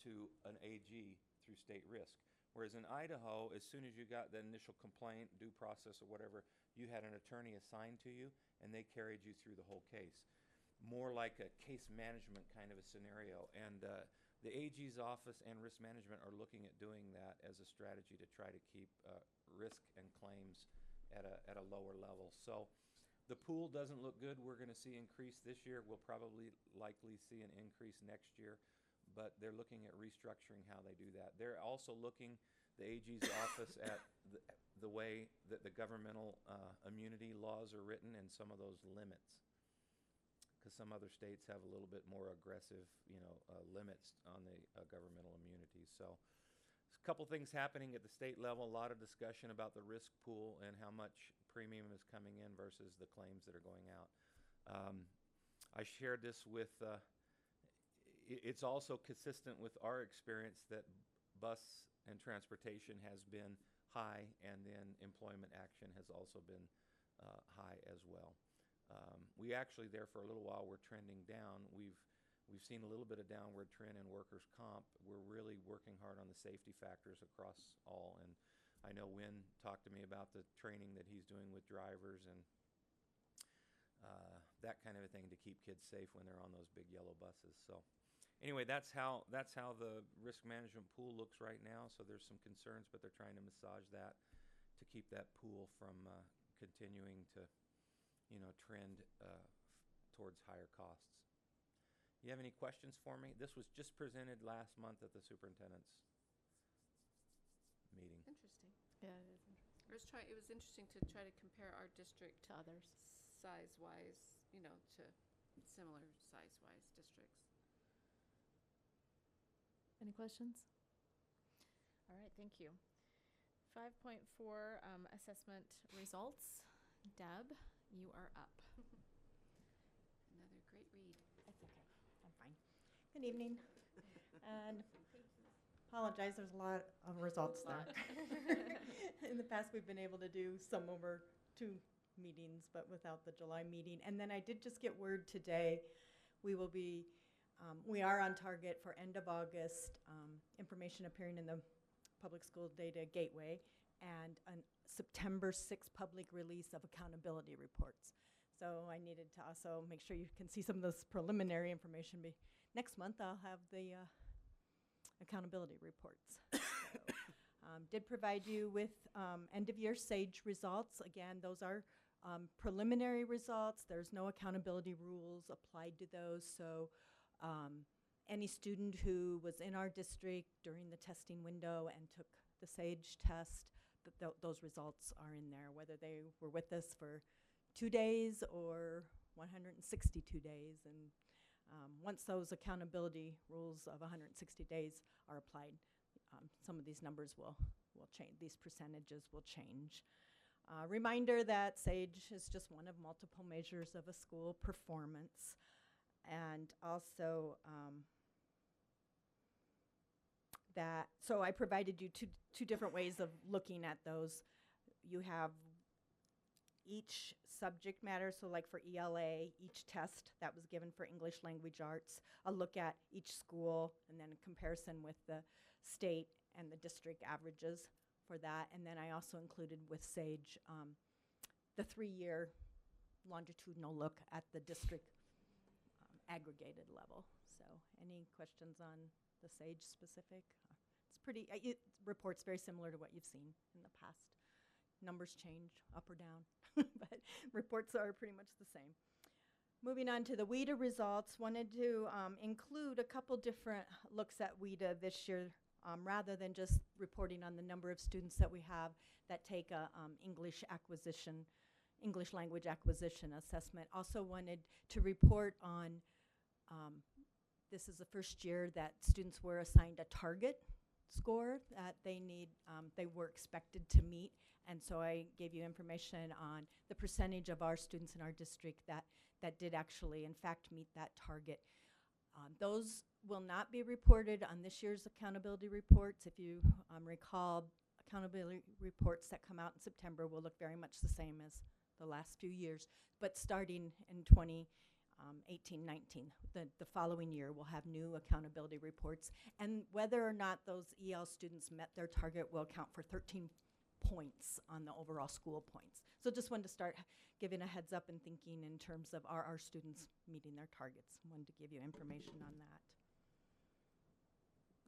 to an AG through state risk. Whereas in Idaho, as soon as you got the initial complaint, due process or whatever, you had an attorney assigned to you, and they carried you through the whole case. More like a case management kind of a scenario. And the AG's office and risk management are looking at doing that as a strategy to try to keep risk and claims at a lower level. So the pool doesn't look good. We're going to see increase this year. We'll probably likely see an increase next year. But they're looking at restructuring how they do that. They're also looking, the AG's office, at the way that the governmental immunity laws are written and some of those limits. Because some other states have a little bit more aggressive, limits on the governmental immunity. So there's a couple things happening at the state level, a lot of discussion about the risk pool and how much premium is coming in versus the claims that are going out. I shared this with... It's also consistent with our experience that bus and transportation has been high, and then employment action has also been high as well. We actually there for a little while were trending down. We've seen a little bit of downward trend in workers' comp. We're really working hard on the safety factors across all, and I know Wynn talked to me about the training that he's doing with drivers and that kind of a thing to keep kids safe when they're on those big yellow buses. So. Anyway, that's how the risk management pool looks right now. So there's some concerns, but they're trying to massage that to keep that pool from continuing to, trend towards higher costs. You have any questions for me? This was just presented last month at the superintendent's meeting. Interesting. Yeah, it is interesting. It was interesting to try to compare our district To others. size-wise, to similar size-wise districts. Any questions? All right, thank you. 5.4 assessment results. Deb, you are up. Another great read. That's okay. I'm fine. Good evening. And apologize, there's a lot of results there. In the past, we've been able to do some over 2 meetings, but without the July meeting. And then I did just get word today, we are on target for end of August, information appearing in the Public School Data Gateway, and a September 6th public release of accountability reports. So I needed to also make sure you can see some of this preliminary information. Next month, I'll have the accountability reports. So, did provide you with end-of-year SAGE results. Again, those are preliminary results. There's no accountability rules applied to those. So any student who was in our district during the testing window and took the SAGE test, those results are in there, whether they were with us for 2 days or 162 days. And once those accountability rules of 160 days are applied, some of these numbers will change, these percentages will change. Reminder that SAGE is just one of multiple measures of a school performance. And also so I provided you two different ways of looking at those. You have each subject matter, so like for ELA, each test that was given for English language arts, a look at each school, and then a comparison with the state and the district averages for that. And then I also included with SAGE the 3-year longitudinal look at the district aggregated level. So any questions on the SAGE specific? It's pretty, it reports very similar to what you've seen in the past. Numbers change up or down, but reports are pretty much the same. Moving on to the WIDA results, wanted to include a couple different looks at WIDA this year, rather than just reporting on the number of students that we have that take a English language acquisition assessment. Also wanted to report on, this is the first year that students were assigned a target score that they were expected to meet. And so I gave you information on the percentage of our students in our district that did actually, in fact, meet that target. Those will not be reported on this year's accountability reports. If you recall, accountability reports that come out in September will look very much the same as the last few years. But starting in 2018-19, the following year, we'll have new accountability reports. And whether or not those EL students met their target will account for 13 points on the overall school points. So just wanted to start giving a heads up and thinking in terms of are our students meeting their targets. Wanted to give you information on that.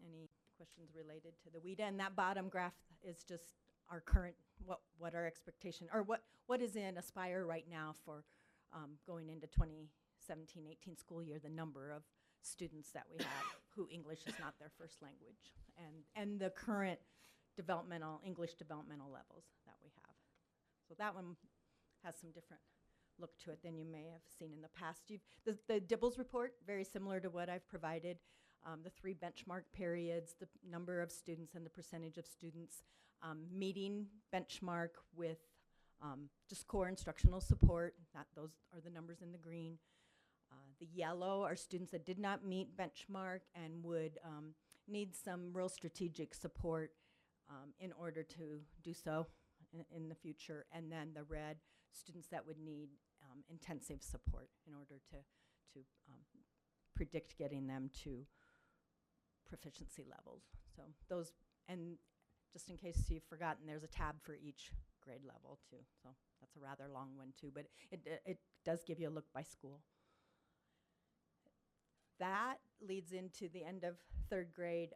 Any questions related to the WIDA? And that bottom graph is just our current, what our expectation, or what is in Aspire right now for going into 2017-18 school year, the number of students that we have who English is not their first language, and the current English developmental levels that we have. So that one has some different look to it than you may have seen in the past. The Dibbles report, very similar to what I've provided. The 3 benchmark periods, the number of students and the percentage of students meeting benchmark with just core instructional support. Those are the numbers in the green. The yellow are students that did not meet benchmark and would need some real strategic support in order to do so in the future. And then the red, students that would need intensive support in order to predict getting them to proficiency levels. So those, and just in case you've forgotten, there's a tab for each grade level too. So that's a rather long one too, but it does give you a look by school. That leads into the end of 3rd grade,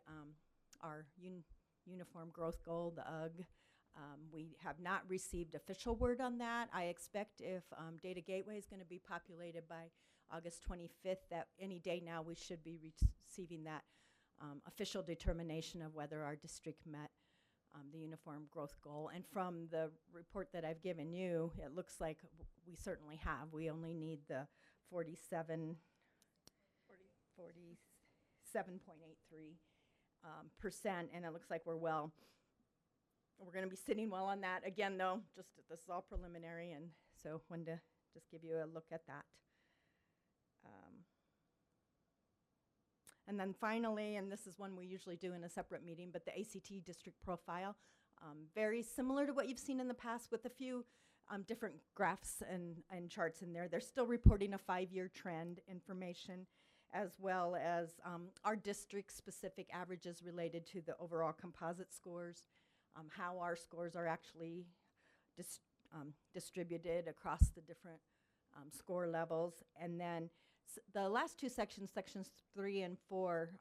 our uniform growth goal, the UG. We have not received official word on that. I expect if Data Gateway is going to be populated by August 25th, that any day now we should be receiving that official determination of whether our district met the uniform growth goal. And from the report that I've given you, it looks like we certainly have. We only need the 47.83% and it looks like we're well. We're going to be sitting well on that. Again, though, just this is all preliminary, and so wanted to just give you a look at that. And then finally, and this is one we usually do in a separate meeting, but the ACT district profile, very similar to what you've seen in the past with a few different graphs and charts in there. They're still reporting a 5-year trend information, as well as our district-specific averages related to the overall composite scores, how our scores are actually distributed across the different score levels. And then the last 2 sections, sections 3 and 4,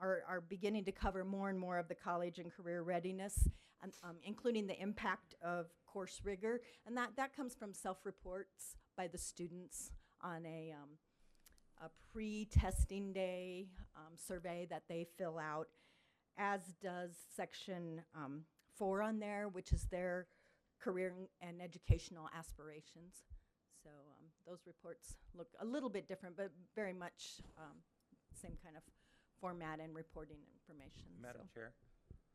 are beginning to cover more and more of the college and career readiness, and, including the impact of course rigor. And that comes from self-reports by the students on a pre-testing day survey that they fill out, as does section 4 on there, which is their career and educational aspirations. So those reports look a little bit different, but very much same kind of format and reporting information. Madam Chair?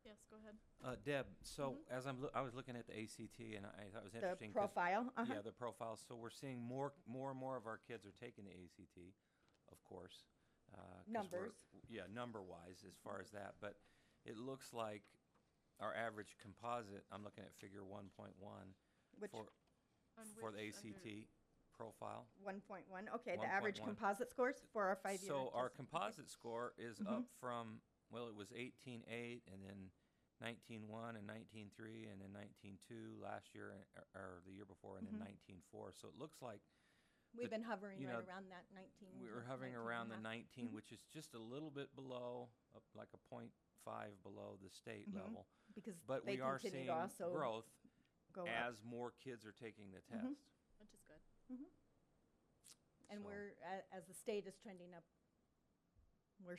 Yes, go ahead. Deb, so as I was looking at the ACT, and I thought it was interesting. The profile? Yeah, the profile. So we're seeing more and more of our kids are taking the ACT, of course. 'Cause Numbers. Yeah, number-wise as far as that. But it looks like our average composite, I'm looking at figure 1.1 Which for the ACT profile. 1.1, okay, the average 1.1. composite scores for our 5-year. So our testing. composite score is up from, well, it was 18.8 and then 19.1 and 19.3 and then 19.2 last year or the year before and then 19.4. So it looks like We've been hovering you right know, around that 19. we were hovering around the 19.5. 19, which is just a little bit below, like a 0.5 below the state level. Because But they we are continue seeing to also growth go up. as more kids are taking the test. Which is good. And So- we're, as the state is trending up, we're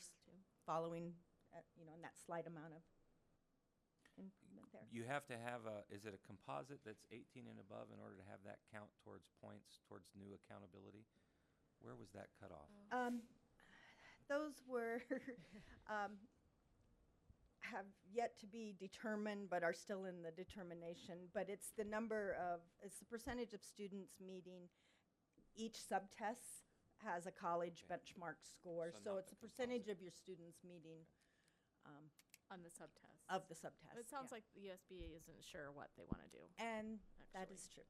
following, in that slight amount of improvement there. You have to have is it a composite that's 18 and above in order to have that count towards points, towards new accountability? Where was that cut off? Those were, have yet to be determined, but are still in the determination. But it's the percentage of students meeting each subtest has a college benchmark score. So So not it's the a percentage of your students meeting On the subtest. of the subtest. It sounds yeah. like the USB isn't sure what they want to do. And that actually. is true.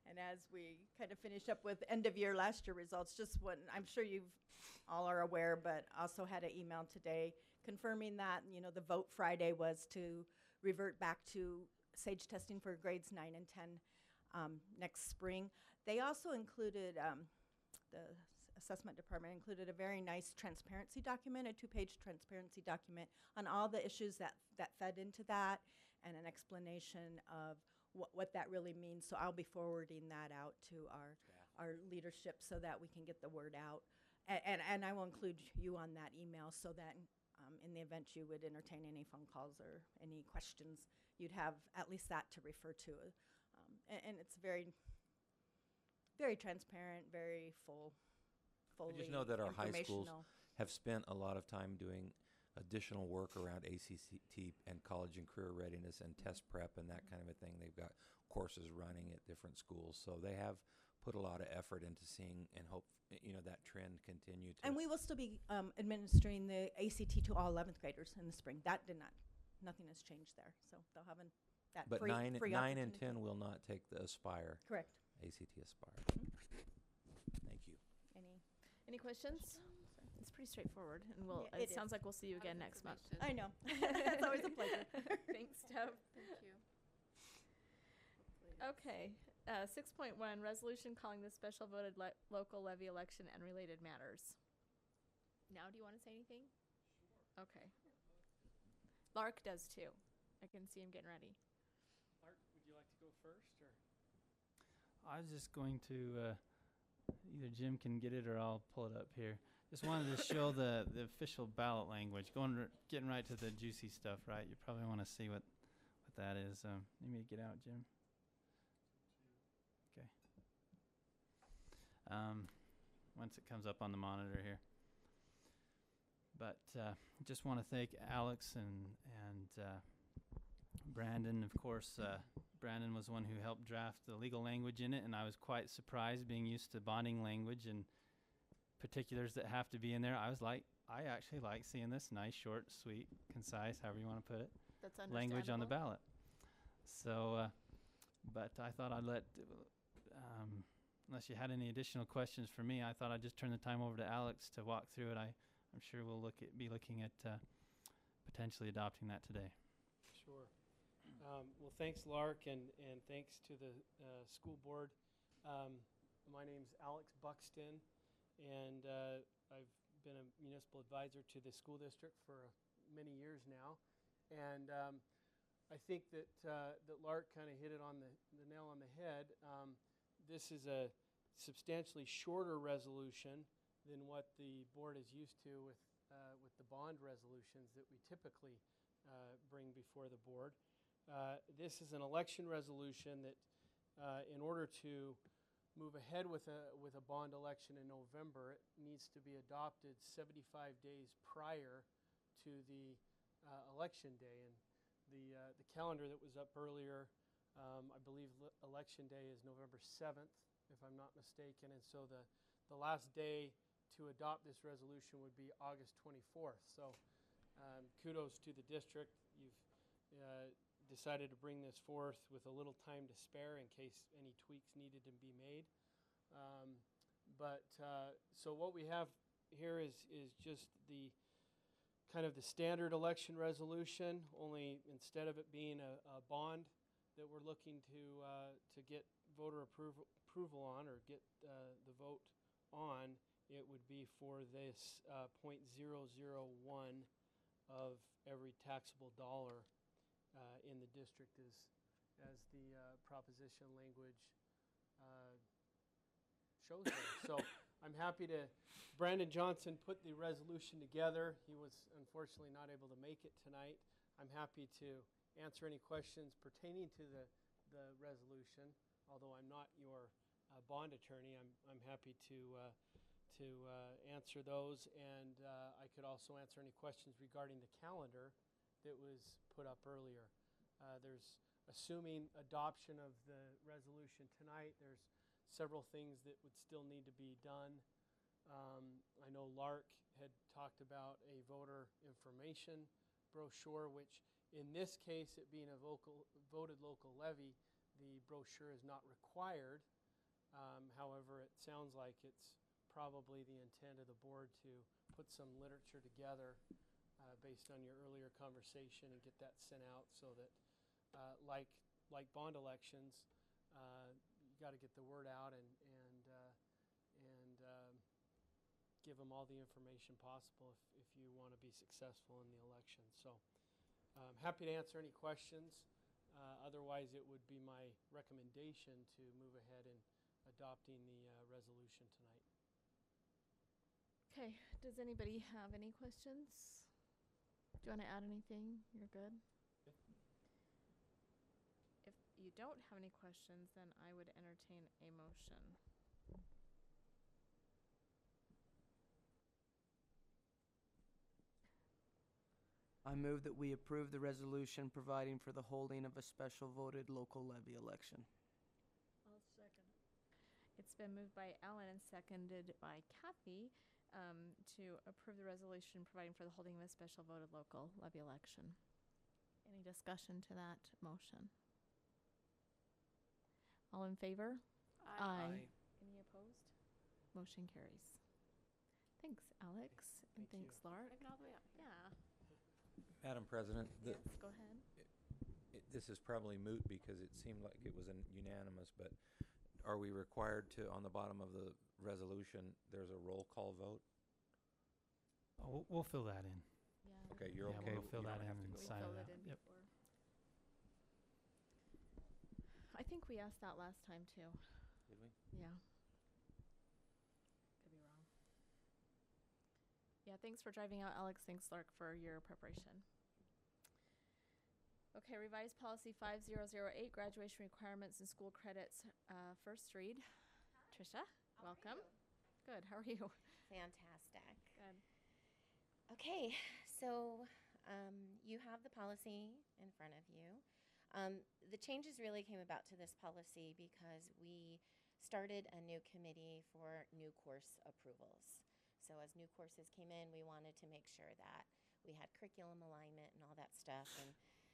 And as we kind of finish up with end of year, last year results, just what I'm sure you all are aware, but also had an email today confirming that, the vote Friday was to revert back to SAGE testing for grades 9 and 10 next spring. They also included, the assessment department included a very nice transparency document, a 2-page transparency document on all the issues that fed into that, and an explanation of what that really means. So I'll be forwarding that out to our leadership so that we can get the word out. And I will include you on that email so that in the event you would entertain any phone calls or any questions, you'd have at least that to refer to. And it's very, very transparent, very fully I just know that our high schools informational. have spent a lot of time doing additional work around ACT and college and career readiness and test prep and that kind of a thing. They've got courses running at different schools, so they have put a lot of effort into seeing and hope that trend continue to. And we will still be administering the ACT to all 11th graders in the spring. Nothing has changed there, so they'll have that But free 9 and opportunity. 10 will not take the Aspire, Correct. ACT Aspire. Thank you. Any questions? It's pretty straightforward, and Yeah, it it sounds is. like we'll see you Lot again of next month. I know. It's always a pleasure. Thanks, Deb. Thank you. Okay, 6.1, resolution calling the special voted local levy election and related matters. Now, do you want to say anything? Sure. Okay. Lark does too. I can see him getting ready. Art, would you like to go first, or? I was just going to, either Jim can get it or I'll pull it up here. Just wanted to show the official ballot language, getting right to the juicy stuff, right? You probably want to see what that is. You need me to get out, Jim? Okay. Once it comes up on the monitor here. But just want to thank Alex and Brandon. Of course, Brandon was the one who helped draft the legal language in it, and I was quite surprised being used to bonding language and particulars that have to be in there. I actually like seeing this nice, short, sweet, concise, however you want to put it, That's language on the understandable. ballot. So, but I thought I'd unless you had any additional questions for me, I thought I'd just turn the time over to Alex to walk through it. I'm sure we'll be looking at potentially adopting that today. Sure. Well, thanks, Lark, and thanks to the school board. My name's Alex Buxton, and I've been a municipal advisor to the school district for many years now. And I think that Lark kind of hit it on the nail on the head. This is a substantially shorter resolution than what the board is used to with the bond resolutions that we typically bring before the board. This is an election resolution that, in order to move ahead with a bond election in November, it needs to be adopted 75 days prior to the election day. And the calendar that was up earlier, I believe election day is November 7th, if I'm not mistaken. And so the last day to adopt this resolution would be August 24th. So kudos to the district. You've decided to bring this forth with a little time to spare in case any tweaks needed to be made. So what we have here is just the kind of the standard election resolution, only instead of it being a bond that we're looking to get voter approval on or get the vote on, it would be for this 0.001 of every taxable dollar in the district as the proposition language shows there. So I'm happy to, Brandon Johnson put the resolution together. He was unfortunately not able to make it tonight. I'm happy to answer any questions pertaining to the resolution. Although I'm not your bond attorney, I'm happy to answer those, and I could also answer any questions regarding the calendar that was put up earlier. There's, assuming adoption of the resolution tonight, there's several things that would still need to be done. I know Lark had talked about a voter information brochure, which in this case, it being a voted local levy, the brochure is not required. However, it sounds like it's probably the intent of the board to put some literature together based on your earlier conversation and get that sent out so that, like bond elections, you got to get the word out and give them all the information possible if you want to be successful in the election. So I'm happy to answer any questions. Otherwise, it would be my recommendation to move ahead in adopting the resolution tonight. Okay, does anybody have any questions? Do you want to add anything? You're good? If you don't have any questions, then I would entertain a motion. I move that we approve the resolution providing for the holding of a special voted local levy election. I'll second. It's been moved by Ellen and seconded by Kathy to approve the resolution providing for the holding of a special voted local levy election. Any discussion to that motion? All in favor? Aye. Any opposed? Motion carries. Thanks, Alex, and Thank thanks, you. Lark. Taking all the way up. Yeah. Madam President, Yes, go ahead. this is probably moot because it seemed like it was unanimous, but are we required to, on the bottom of the resolution, there's a roll call vote? Oh, we'll fill that in. Yeah. Okay, you're Yeah, okay. we'll fill You that don't have in to and go. We sign it filled out. it in Yep. before. I think we asked that last time too. Did we? Yeah. Could be wrong. Yeah, thanks for driving out, Alex. Thanks, Lark, for your preparation. Okay, revised policy 5008, graduation requirements and school credits. First read. Trisha, welcome. Good. How are you? Fantastic. Good. Okay, so you have the policy in front of you. The changes really came about to this policy because we started a new committee for new course approvals. So as new courses came in, we wanted to make sure that we had curriculum alignment and all that stuff. And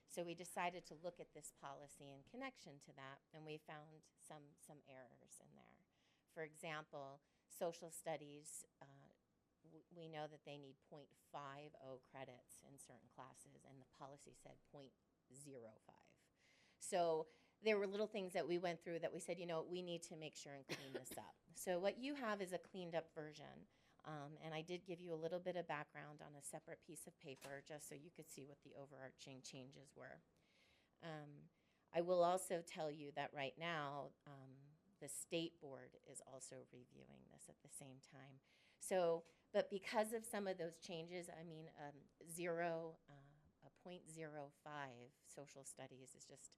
so we decided to look at this policy in connection to that, and we found some errors in there. For example, social studies, we know that they need 0.50 credits in certain classes, and the policy said 0.05. So there were little things that we went through that we said, you know, we need to make sure and clean this up. So what you have is a cleaned up version. And I did give you a little bit of background on a separate piece of paper just so you could see what the overarching changes were. I will also tell you that right now, the state board is also reviewing this at the same time. So, but because of some of those changes, I mean, a 0.05 social studies is just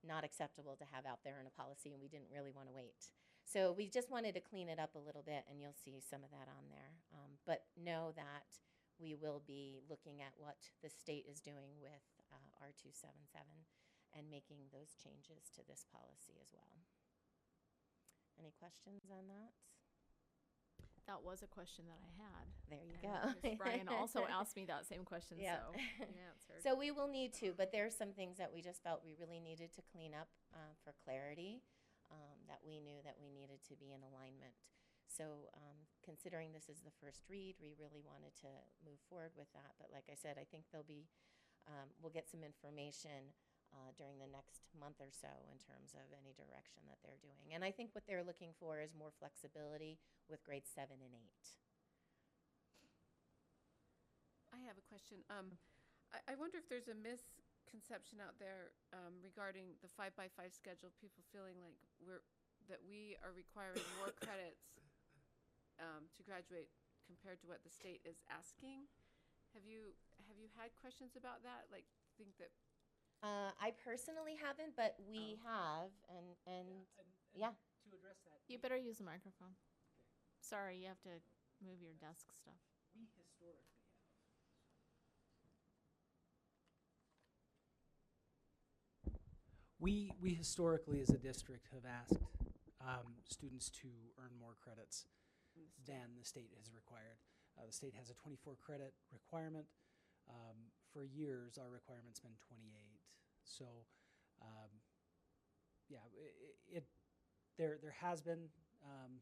not acceptable to have out there in a policy, and we didn't really want to wait. So we just wanted to clean it up a little bit, and you'll see some of that on there. But know that we will be looking at what the state is doing with R277 and making those changes to this policy as well. Any questions on that? That was a question that I had. There you And go. Ms. Brian also asked me that same question, Yeah. so you answered. So we will need to, but there's some things that we just felt we really needed to clean up for clarity, that we knew that we needed to be in alignment. So considering this is the first read, we really wanted to move forward with that. But like I said, I think there'll be, we'll get some information during the next month or so in terms of any direction that they're doing. And I think what they're looking for is more flexibility with grades 7 and 8. I have a question. I wonder if there's a misconception out there regarding the 5x5 schedule. People feeling like we are requiring more credits to graduate compared to what the state is asking. Have you had questions about that? Like, think that? I personally haven't, but we have, and To address that, You better use the microphone. Sorry, you have to move your desk stuff. We historically have. We historically, as a district, have asked students to earn more credits than the state has required. The state has a 24 credit requirement. For years, our requirement's been 28. So, yeah, there has been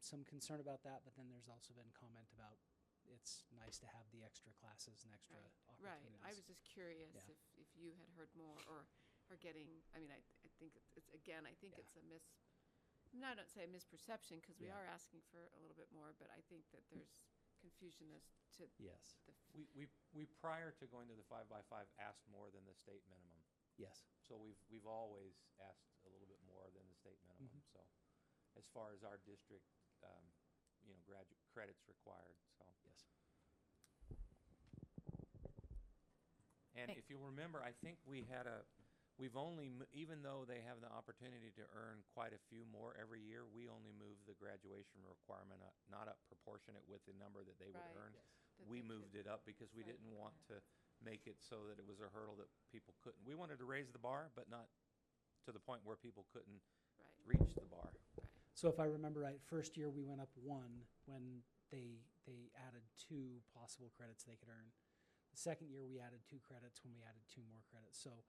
some concern about that, but then there's also been comment about it's nice to have the extra classes and extra opportunities. Right. I was just curious Yeah. if you had heard more or are getting. I mean, I think it's again. I think Yeah. it's a No, I don't say a misperception because we Yeah. are asking for a little bit more, but I think that there's confusion as to Yes. the. We prior to going to the 5x5 asked more than the state minimum. Yes. So we've always asked a little bit more than the state minimum. Mhm. So as far as our district, graduate credits required, so. Yes. And if you remember, I think we've only, even though they have the opportunity to earn quite a few more every year, we only move the graduation requirement up, not up proportionate with the number that they would Right. earn. Yes. that We they moved it up because we Right. didn't want to make it so that it was a hurdle that people couldn't. We wanted to raise the bar, but not to the point where people couldn't Right. reach the bar. Right. So if I remember right, first year we went up 1 when they added 2 possible credits they could earn. The second year we added 2 credits when we added 2 more credits. So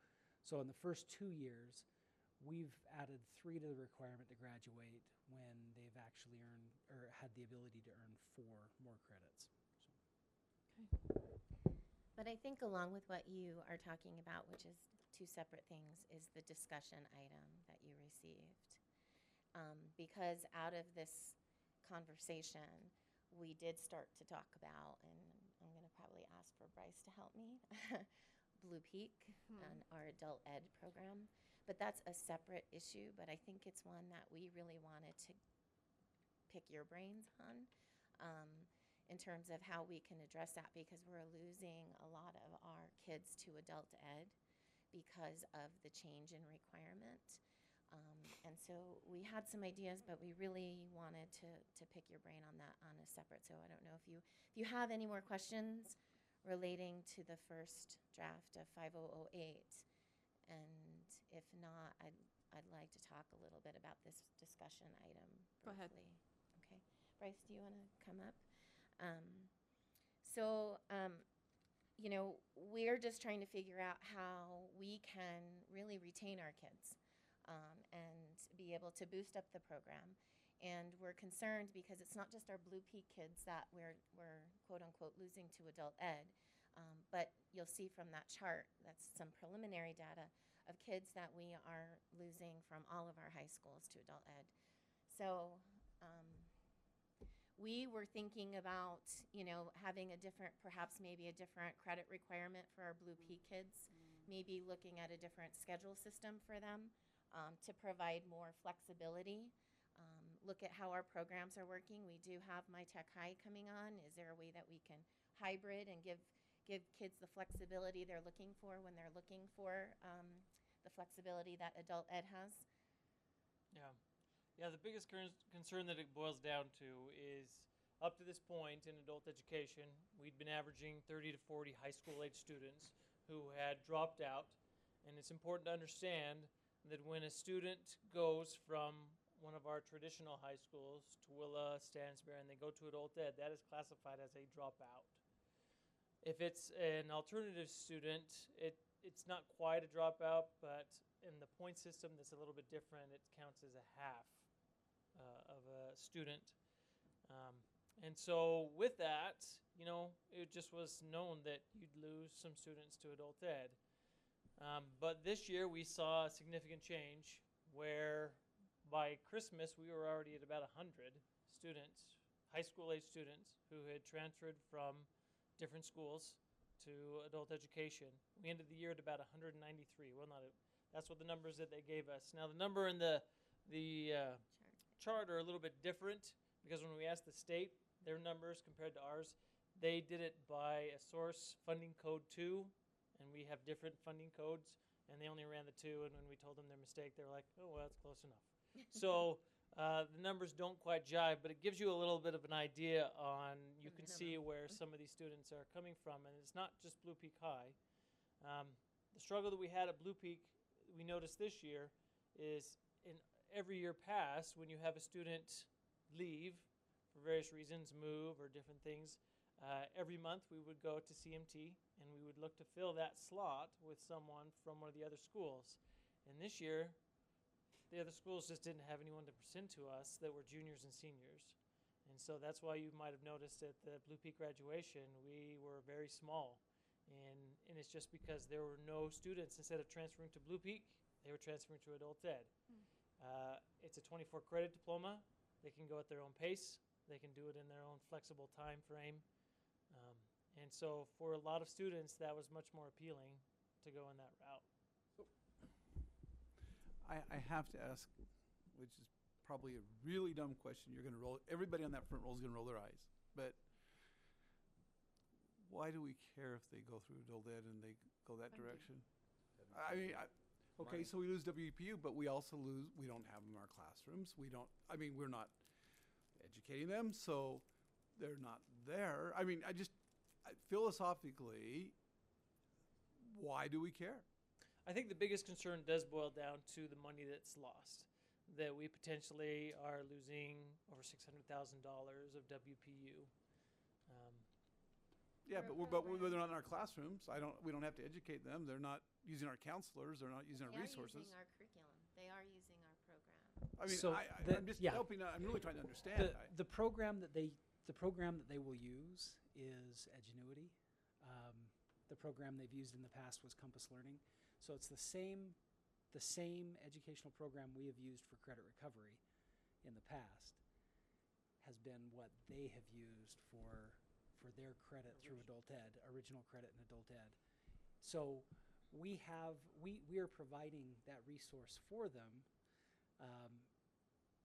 in the first 2 years, we've added 3 to the requirement to graduate when they've actually earned or had the ability to earn 4 more credits. But I think along with what you are talking about, which is 2 separate things, is the discussion item that you received. Because out of this conversation, we did start to talk about, and I'm going to probably ask for Bryce to help me, Blue Peak and our adult ed program. But that's a separate issue, but I think it's one that we really wanted to pick your brains on. In terms of how we can address that, because we're losing a lot of our kids to adult ed because of the change in requirement. And so we had some ideas, but we really wanted to pick your brain on that on a separate. So I don't know if you have any more questions relating to the first draft of 5008. And if not, I'd like to talk a little bit about this discussion item briefly. Go ahead. Okay. Bryce, do you want to come up? We're just trying to figure out how we can really retain our kids and be able to boost up the program. And we're concerned because it's not just our Blue Peak kids that we're quote unquote losing to adult ed, but you'll see from that chart, that's some preliminary data of kids that we are losing from all of our high schools to adult ed. So we were thinking about, having perhaps maybe a different credit requirement for our Blue Peak kids, maybe looking at a different schedule system for them to provide more flexibility. Look at how our programs are working. We do have My Tech High coming on. Is there a way that we can hybrid and give kids the flexibility they're looking for when they're looking for the flexibility that adult ed has? Yeah, the biggest concern that it boils down to is up to this point in adult education, we'd been averaging 30 to 40 high school age students who had dropped out. And it's important to understand that when a student goes from one of our traditional high schools, Tooele, Stansbury, and they go to adult ed, that is classified as a dropout. If it's an alternative student, it's not quite a dropout, but in the point system that's a little bit different, it counts as a half of a student. And so with that, it just was known that you'd lose some students to adult ed. But this year we saw a significant change where by Christmas we were already at about 100 students, high school age students, who had transferred from different schools to adult education. We ended the year at about 193. Well, that's what the numbers that they gave us. Now the number in the chart are a little bit different because when we asked the state their numbers compared to ours, they did it by a source funding code 2, and we have different funding codes, and they only ran the 2, and when we told them their mistake, they were like, oh, well, that's close enough. So The numbers don't quite jive, but it gives you a little bit of an idea on, you can see where some of these students are coming from, and it's not just Blue Peak High. The struggle that we had at Blue Peak, we noticed this year, is in every year past, when you have a student leave for various reasons, move or different things, every month we would go to CMT and we would look to fill that slot with someone from one of the other schools. And this year, the other schools just didn't have anyone to present to us that were juniors and seniors. And so that's why you might have noticed at the Blue Peak graduation, we were very small. And it's just because there were no students, instead of transferring to Blue Peak, they were transferring to adult ed. It's a 24 credit diploma. They can go at their own pace. They can do it in their own flexible time frame. And so for a lot of students, that was much more appealing to go in that route. I have to ask, which is probably a really dumb question. You're going to roll, everybody on that front row is going to roll their eyes. But why do we care if they go through adult ed and they go that direction? I mean, okay, so we lose WPU, but we also lose, we don't have them in our classrooms. We don't, I mean, we're not educating them, so they're not there. I mean, philosophically, why do we care? I think the biggest concern does boil down to the money that's lost, that we potentially are losing over $600,000 of WPU. Yeah, but they're not in our classrooms. We don't have to educate them. They're not using our counselors. They're not using our resources. They are using our curriculum. They are using our program. I mean, So I'm just helping. I'm really trying to understand. The program that they will use is Edgenuity. The program they've used in the past was Compass Learning. So it's the same educational program we have used for credit recovery in the past has been what they have used for their credit through adult ed, original credit in adult ed. So we are providing that resource for them.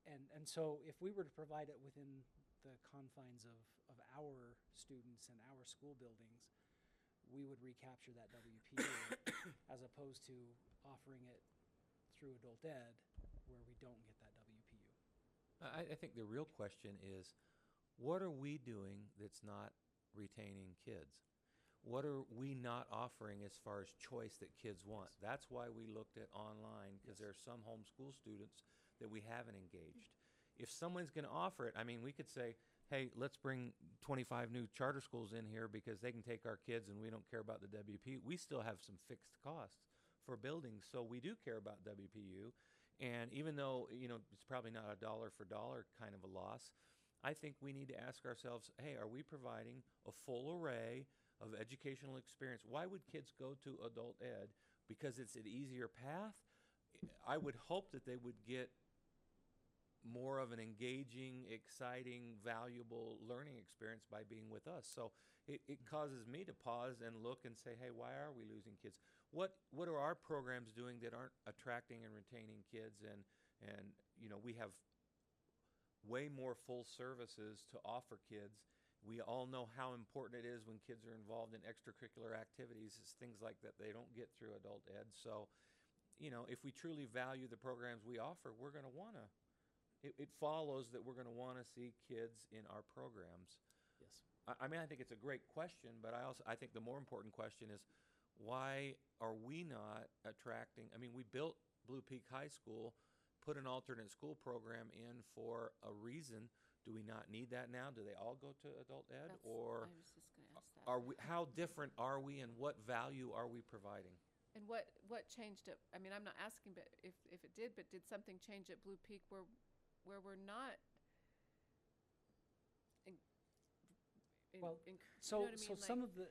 And so if we were to provide it within the confines of our students and our school buildings, we would recapture that WPU as opposed to offering it through adult ed where we don't get that WPU. I think the real question is, what are we doing that's not retaining kids? What are we not offering as far as choice that kids want? That's why we looked at online, because there are some homeschool students that we haven't engaged. If someone's going to offer it, I mean, we could say, hey, let's bring 25 new charter schools in here because they can take our kids and we don't care about the WPU. We still have some fixed costs for buildings, so we do care about WPU. And even though, it's probably not a dollar for dollar kind of a loss, I think we need to ask ourselves, hey, are we providing a full array of educational experience? Why would kids go to adult ed? Because it's an easier path? I would hope that they would get more of an engaging, exciting, valuable learning experience by being with us. So it causes me to pause and look and say, hey, why are we losing kids? What are our programs doing that aren't attracting and retaining kids? And we have way more full services to offer kids. We all know how important it is when kids are involved in extracurricular activities. It's things like that they don't get through adult ed. So, if we truly value the programs we offer, we're going to want to. It follows that we're going to want to see kids in our programs. Yes. I mean, I think it's a great question, but I think the more important question is, why are we not attracting? I mean, we built Blue Peak High School, put an alternate school program in for a reason. Do we not need that now? Do they all go to adult ed? Or I was just going to ask that. are we? How different are we, and what value are we providing? And what changed it? I mean, I'm not asking, but if it did, but did something change at Blue Peak where we're not? So some of the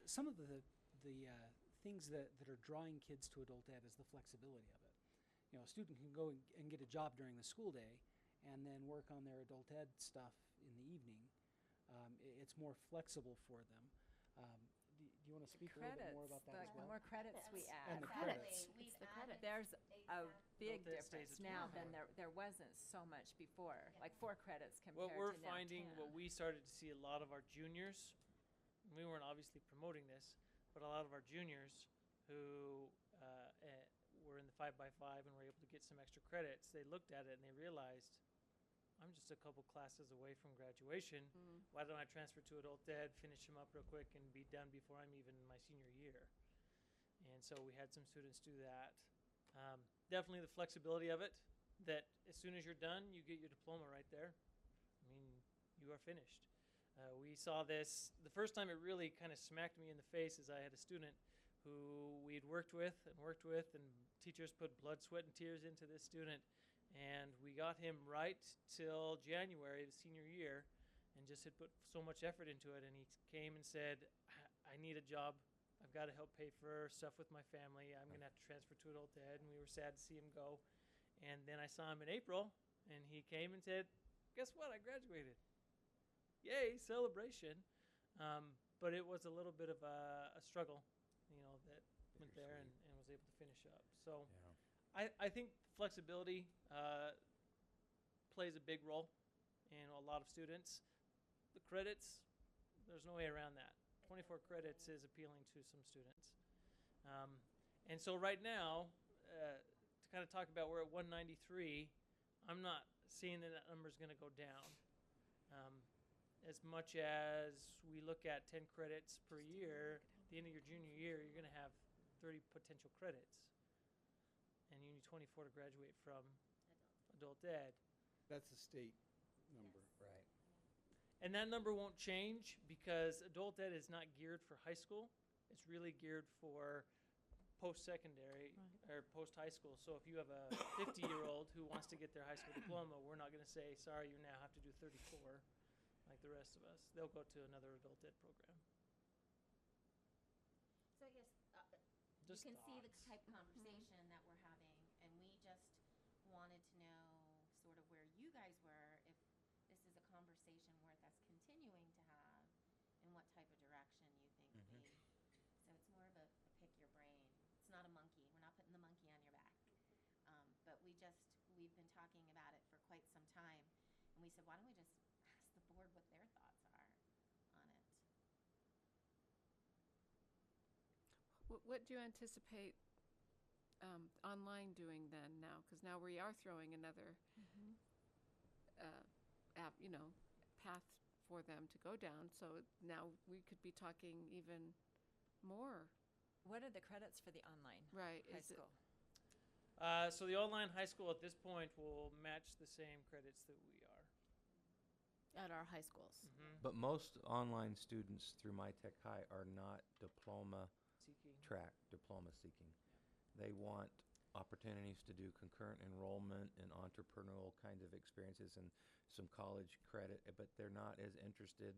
things that are drawing kids to adult ed is the flexibility of it. A student can go and get a job during the school day and then work on their adult ed stuff in the evening. It's more flexible for them. Do you want to speak a little bit more about that as well? The more credits we add. And the credits. It's the credit. There's a big Adult ed stays difference at now 12. than there wasn't so much before, like 4 credits compared What we're to now finding, 10. what we started to see a lot of our juniors, we weren't obviously promoting this, but a lot of our juniors who were in the 5x5 and were able to get some extra credits, they looked at it and they realized I'm just a couple classes away from graduation. Why don't I transfer to adult ed, finish them up real quick, and be done before I'm even in my senior year? And so we had some students do that. Definitely the flexibility of it, that as soon as you're done, you get your diploma right there. I mean, you are finished. We saw this, the first time it really kind of smacked me in the face is I had a student who we'd worked with, and teachers put blood, sweat, and tears into this student. And we got him right till January of senior year and just had put so much effort into it. And he came and said, I need a job. I've got to help pay for stuff with my family. I'm going to have to transfer to adult ed. And we were sad to see him go. And then I saw him in April, and he came and said, guess what? I graduated. Yay, celebration. But it was a little bit of a struggle, that went there and was able to finish up. So I think flexibility plays a big role in a lot of students. The credits, there's no way around that. 24 credits is appealing to some students. And so right now, to kind of talk about, we're at 193. I'm not seeing that number is going to go down. As much as we look at 10 credits per year, at the end of your junior year, you're going to have 30 potential credits. And you need 24 to graduate from adult ed. That's the state number. Right. And that number won't change because adult ed is not geared for high school. It's really geared for post-secondary or post-high school. So if you have a 50-year-old who wants to get their high school diploma, we're not going to say, sorry, you now have to do 34 like the rest of us. They'll go to another adult ed program. So I guess Just you can see the thoughts. type of conversation that we're having, and we just wanted to know sort of where you guys were, if this is a conversation worth us continuing to have, and what type of direction you think we. So it's more of a pick your brain. It's not a monkey. We're not putting the monkey on your back. But we've been talking about it for quite some time, and we said, why don't we just ask the board what their thoughts are on it? What do you anticipate online doing then now? Because now we are throwing another path for them to go down. So now we could be talking even more. What are the credits for the online Right. high Is it- school? So the online high school at this point will match the same credits that we are. At our high schools. But most online students through My Tech High are not diploma Seeking. track, diploma seeking. They want opportunities to do concurrent enrollment and entrepreneurial kinds of experiences and some college credit, but they're not as interested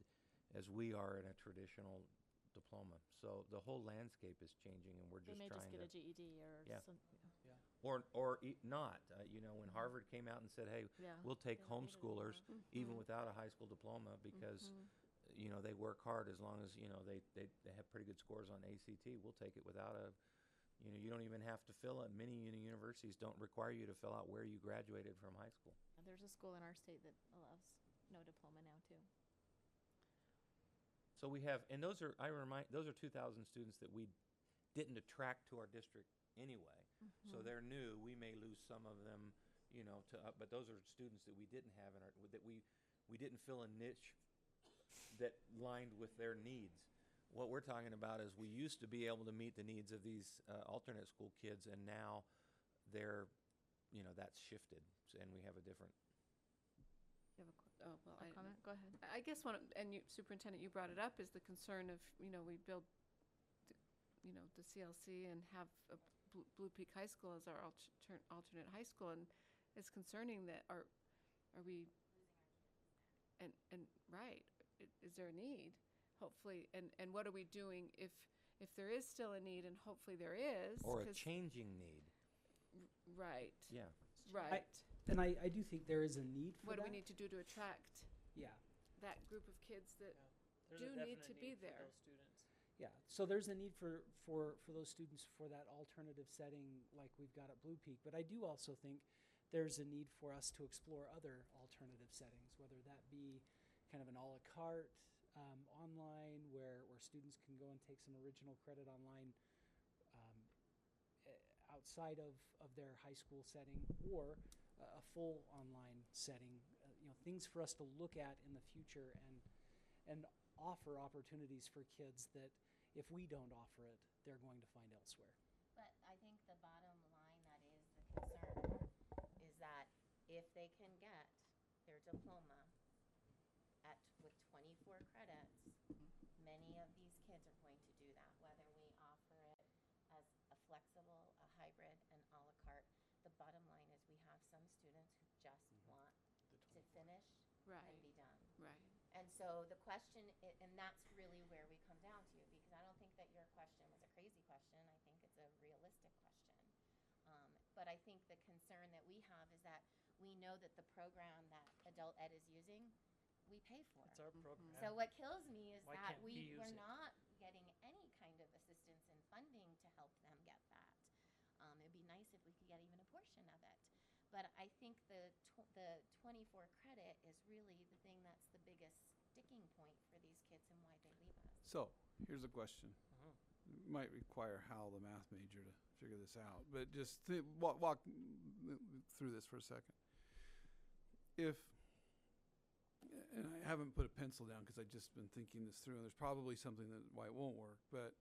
as we are in a traditional diploma. So the whole landscape is changing, and we're They just may trying just get to, a GED or Yeah. some. or not. When Harvard came out and said, "Hey, Yeah. we'll take They don't need it homeschoolers anymore. even without a high school diploma because they work hard as long as they have pretty good scores on ACT. We'll take it without a." You don't even have to fill it. Many universities don't require you to fill out where you graduated from high school. There's a school in our state that allows no diploma now too. So we have, and those are 2,000 students that we didn't attract to our district anyway. So they're new. We may lose some of them, but those are students that we didn't have that we didn't fill a niche that lined with their needs. What we're talking about is we used to be able to meet the needs of these alternate school kids, and now that's shifted, and we have a different. You have a Comment? Go ahead. I guess Superintendent, you brought it up, is the concern of, we build, the CLC and have a Blue Peak High School as our alternate high school, and it's concerning that are we, and right, is there a need? Hopefully, and what are we doing if there is still a need, and hopefully there is. Or a changing need. Right. Yeah. Right. And I do think there is a need for What do that. we need to do to attract Yeah. that group of kids that There's do a need definite to be for there? those students. Yeah, so there's a need for those students for that alternative setting like we've got at Blue Peak. But I do also think there's a need for us to explore other alternative settings, whether that be kind of an a la carte online where students can go and take some original credit online outside of their high school setting, or a full online setting, things for us to look at in the future and offer opportunities for kids that if we don't offer it, they're going to find elsewhere. But I think the bottom line that is the concern is that if they can get their diploma with 24 credits, many of these kids are going to do that, whether we offer it as a flexible, a hybrid, an a la carte. The bottom line is we have some students who just want to finish and be done. Right. And so the question, and that's really where we come down to, because I don't think that your question was a crazy question. I think it's a realistic question. But I think the concern that we have is that we know that the program that adult ed is using, we pay for. It's our program. So what kills me is Why that can't we use we're it? not getting any kind of assistance in funding to help them get that. It'd be nice if we could get even a portion of it. But I think the 24 credit is really the thing that's the biggest sticking point for these kids and why they leave us. So, here's a question. Mhm. It might require Hal, the math major, to figure this out, but just walk through this for a second. And I haven't put a pencil down because I've just been thinking this through, and there's probably something why it won't work, but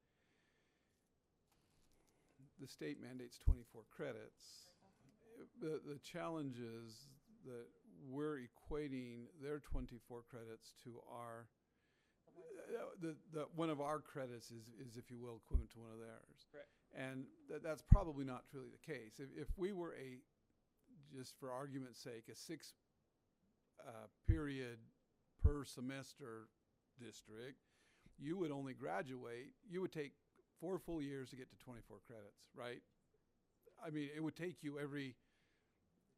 the state mandates 24 credits. The challenge is that we're equating their 24 credits to our one of our credits is, if you will, equivalent to one of theirs. Correct. And that's probably not truly the case. If we were just for argument's sake, a 6 period per semester district, you would only graduate, you would take 4 full years to get to 24 credits, right? I mean, it would take you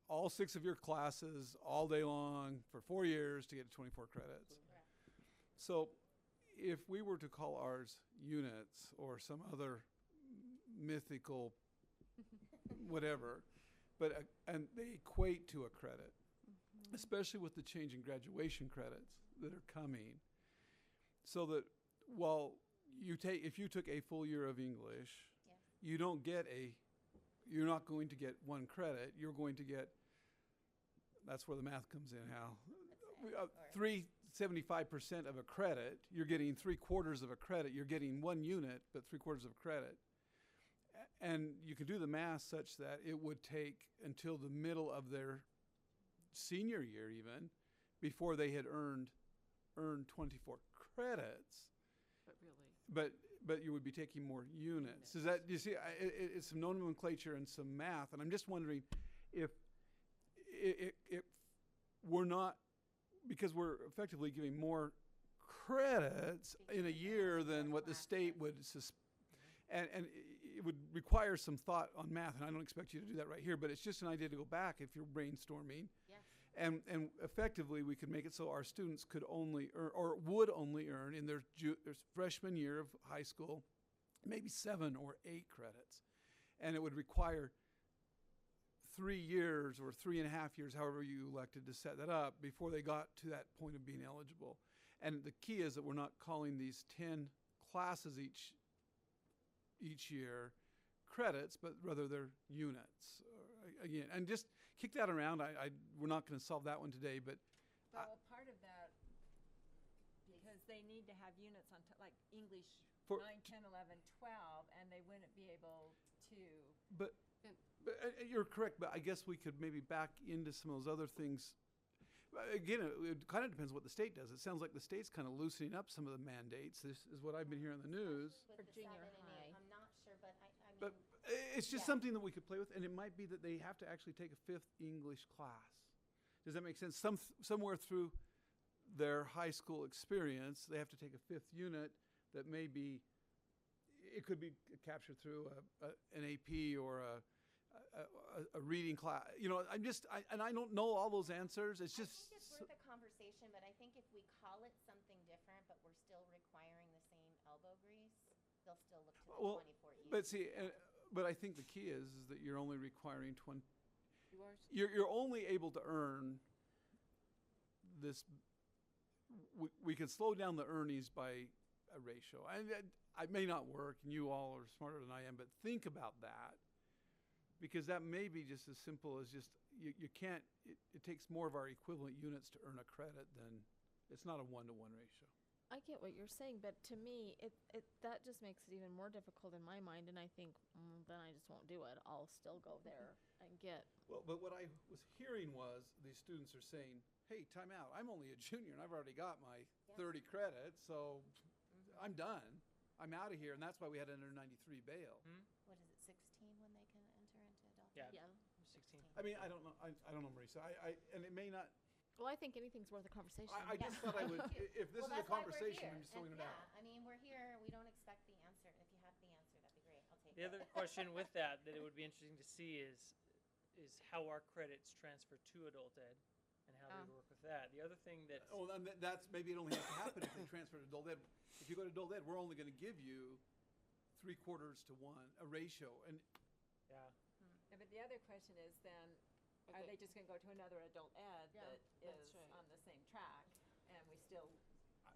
all 6 of your classes all day long for 4 years to get to 24 credits. Correct. So if we were to call ours units or some other mythical whatever, and they equate to a credit, especially with the change in graduation credits that are coming, so that if you took a full year of English, Yes. you're not going to get 1 credit. You're going to get, that's where the math comes in, Hal. 375% of a credit, you're getting 3/4 of a credit. You're getting 1 unit, but 3/4 of a credit. And you can do the math such that it would take until the middle of their senior year even before they had earned 24 credits. But really. But you would be taking more units. Is that, you see, it's some nomenclature and some math, and I'm just wondering if we're not, because we're effectively giving more credits in a year than what the state would and it would require some thought on math, and I don't expect you to do that right here, but it's just an idea to go back if you're brainstorming. Yes. And effectively, we could make it so our students could only earn, or would only earn in their freshman year of high school, maybe 7 or 8 credits. And it would require 3 years or 3.5 years, however you elected to set that up, before they got to that point of being eligible. And the key is that we're not calling these 10 classes each year credits, but rather they're units. Again, and just kick that around. We're not going to solve that one today, but Well, part of that, because they need to have units on, like English For- 9, 10, 11, 12, and they wouldn't be able to. But you're correct, but I guess we could maybe back into some of those other things. Again, it kind of depends what the state does. It sounds like the state's kind of loosening up some of the mandates. This is what I've been hearing on the news. With For the junior 7 and 8, high. I'm not sure, but I mean. But it's just Yeah. something that we could play with, and it might be that they have to actually take a 5th English class. Does that make sense? Somewhere through their high school experience, they have to take a 5th unit that may be, it could be captured through an AP or a reading class. I don't know all those answers. It's just. I think it's worth a conversation, but I think if we call it something different, but we're still requiring the same elbow grease, they'll still look to the Well, 24 years. But see, but I think the key is that you're only requiring 20. You are. You're only able to earn this. We can slow down the earnings by a ratio. I may not work, and you all are smarter than I am, but think about that. Because that may be just as simple as just, you can't, it takes more of our equivalent units to earn a credit than, it's not a one-to-one ratio. I get what you're saying, but to me, that just makes it even more difficult in my mind, and I think, then I just won't do it. I'll still go there and get. Well, but what I was hearing was, these students are saying, hey, time out, I'm only a junior and I've already got my 30 credits, so I'm done. I'm out of here, and that's why we had an under 93 bail. What is it, 16 when they can enter into adult? Yeah. Yeah. 16. I mean, I don't know, I don't know, Marisa, and it may not, Well, I think anything's worth a conversation. I just thought I would, if this is a conversation, I'm just throwing it out. Yeah, I mean, we're here, we don't expect the answer. If you have the answer, that'd be great, I'll take The it. other question with that it would be interesting to see is how our credits transfer to adult ed and how they work with that. The other thing that Oh, and that's, maybe it only has to happen if they transfer to adult ed. If you go to adult ed, we're only gonna give you 3/4 to 1, a ratio, and yeah. But the other question is then, are they just gonna go to another adult ed that is on the same track, and we still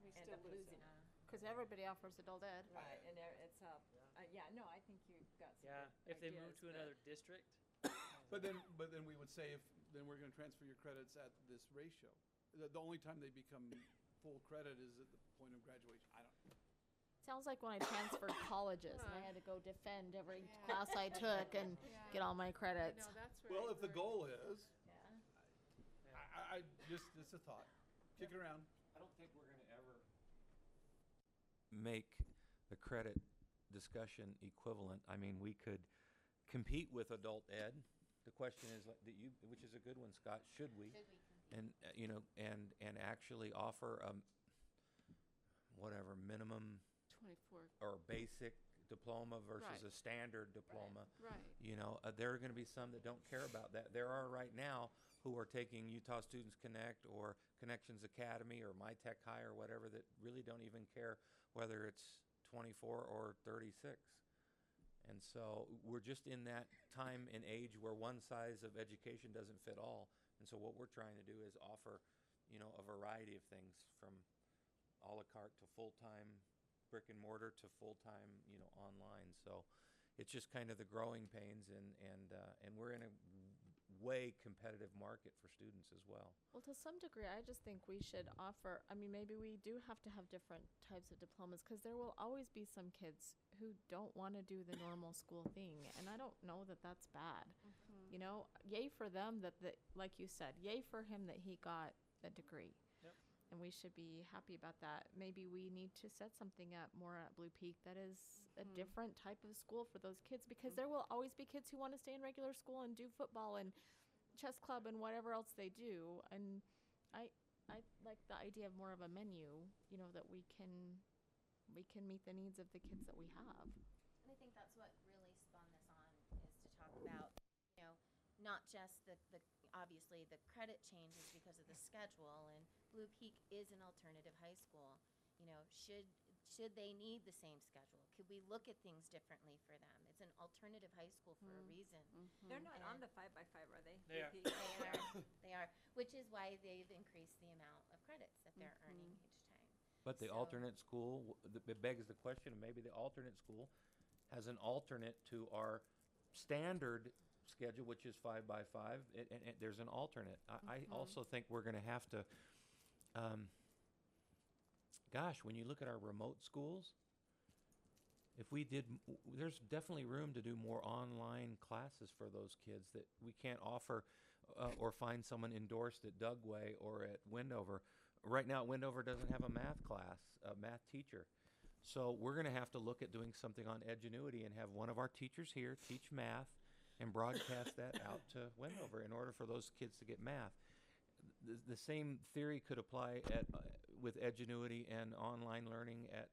end up losing them? Because everybody offers adult ed. Right, and it's I think you've got some Yeah, good if they move ideas, to but- another district. But then we would say, then we're gonna transfer your credits at this ratio. The only time they become full credit is at the point of graduation. I don't know. Sounds like when I transferred colleges and I had to go defend every class I took and get all my credits. Well, if the goal is, Yeah. I just, it's a thought. Kick it around. I don't think we're gonna ever make the credit discussion equivalent. I mean, we could compete with adult ed. The question is, like, which is a good one, Scott, should we? Should we compete? And, and actually offer whatever, minimum 24. or basic diploma versus Right. a standard diploma. Right. You know, there are gonna be some that don't care about that. There are right now who are taking Utah Students Connect or Connections Academy or My Tech High or whatever that really don't even care whether it's 24 or 36. And so we're just in that time and age where one size of education doesn't fit all. And so what we're trying to do is offer, you know, a variety of things from a la carte to full-time brick and mortar to full-time, you know, online. So it's just kind of the growing pains, and we're in a way competitive market for students as well. Well, to some degree, I just think we should offer, I mean, maybe we do have to have different types of diplomas because there will always be some kids who don't want to do the normal school thing. And I don't know that that's bad. You know, yay for them like you said, yay for him that he got a degree. Yep. And we should be happy about that. Maybe we need to set something up more at Blue Peak that is a different type of school for those kids because there will always be kids who want to stay in regular school and do football and chess club and whatever else they do. And I like the idea of more of a menu, you know, that we can meet the needs of the kids that we have. And I think that's what really spun this on, is to talk about, you know, not just the obviously the credit changes because of the schedule, and Blue Peak is an alternative high school. You know, should they need the same schedule? Could we look at things differently for them? It's an alternative high school for a reason. They're not on the 5x5, are they? They are. They are, which is why they've increased the amount of credits that they're earning each time. But the So- alternate school, it begs the question, of maybe the alternate school has an alternate to our standard schedule, which is 5x5, and there's an alternate. I also think we're gonna have to, gosh, when you look at our remote schools, if we did, there's definitely room to do more online classes for those kids that we can't offer or find someone endorsed at Dugway or at Wendover. Right now, Wendover doesn't have a math class, a math teacher. So we're going to have to look at doing something on Edgenuity and have one of our teachers here teach math and broadcast that out to Wendover in order for those kids to get math. The same theory could apply with Edgenuity and online learning at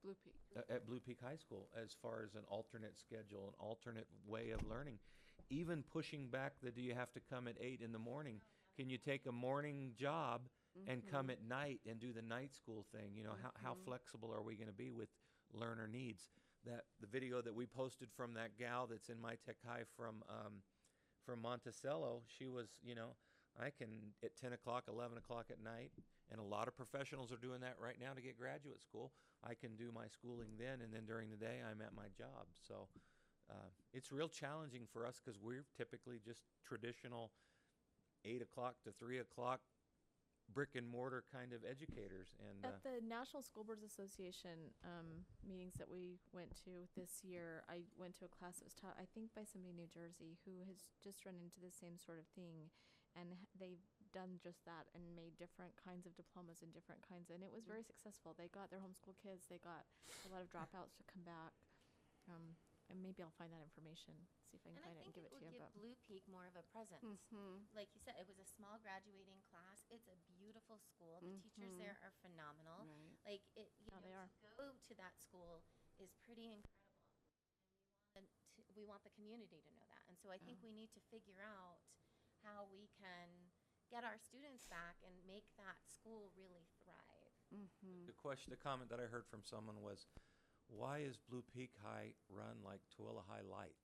Blue Peak. at Blue Peak High School as far as an alternate schedule, an alternate way of learning. Even pushing back do you have to come at 8 in the morning? Can you take a morning job and come at night and do the night school thing? You know, how flexible are we going to be with learner needs? That the video that we posted from that gal that's in My Tech High from Monticello, she was, you know, I can at 10 o'clock, 11 o'clock at night, and a lot of professionals are doing that right now to get graduate school. I can do my schooling then, and then during the day I'm at my job. So it's real challenging for us because we're typically just traditional 8 o'clock to 3 o'clock brick and mortar kind of educators. And At the National School Boards Association meetings that we went to this year, I went to a class that was taught, I think, by somebody in New Jersey who has just run into the same sort of thing. And they've done just that and made different kinds of diplomas and different kinds. And it was very successful. They got their homeschool kids. They got a lot of dropouts to come back. And maybe I'll find that information, see if I can And I find it and think give it it to would you. give But Blue Peak more of a presence. Like you said, it was a small graduating class. It's a beautiful school. The teachers there are phenomenal. Right. Like it, Yeah, they are. to go to that school is pretty incredible. And we want the community to know that. And so I think we need to figure out how we can get our students back and make that school really thrive. the comment that I heard from someone was, why is Blue Peak High run like Tooele High Light?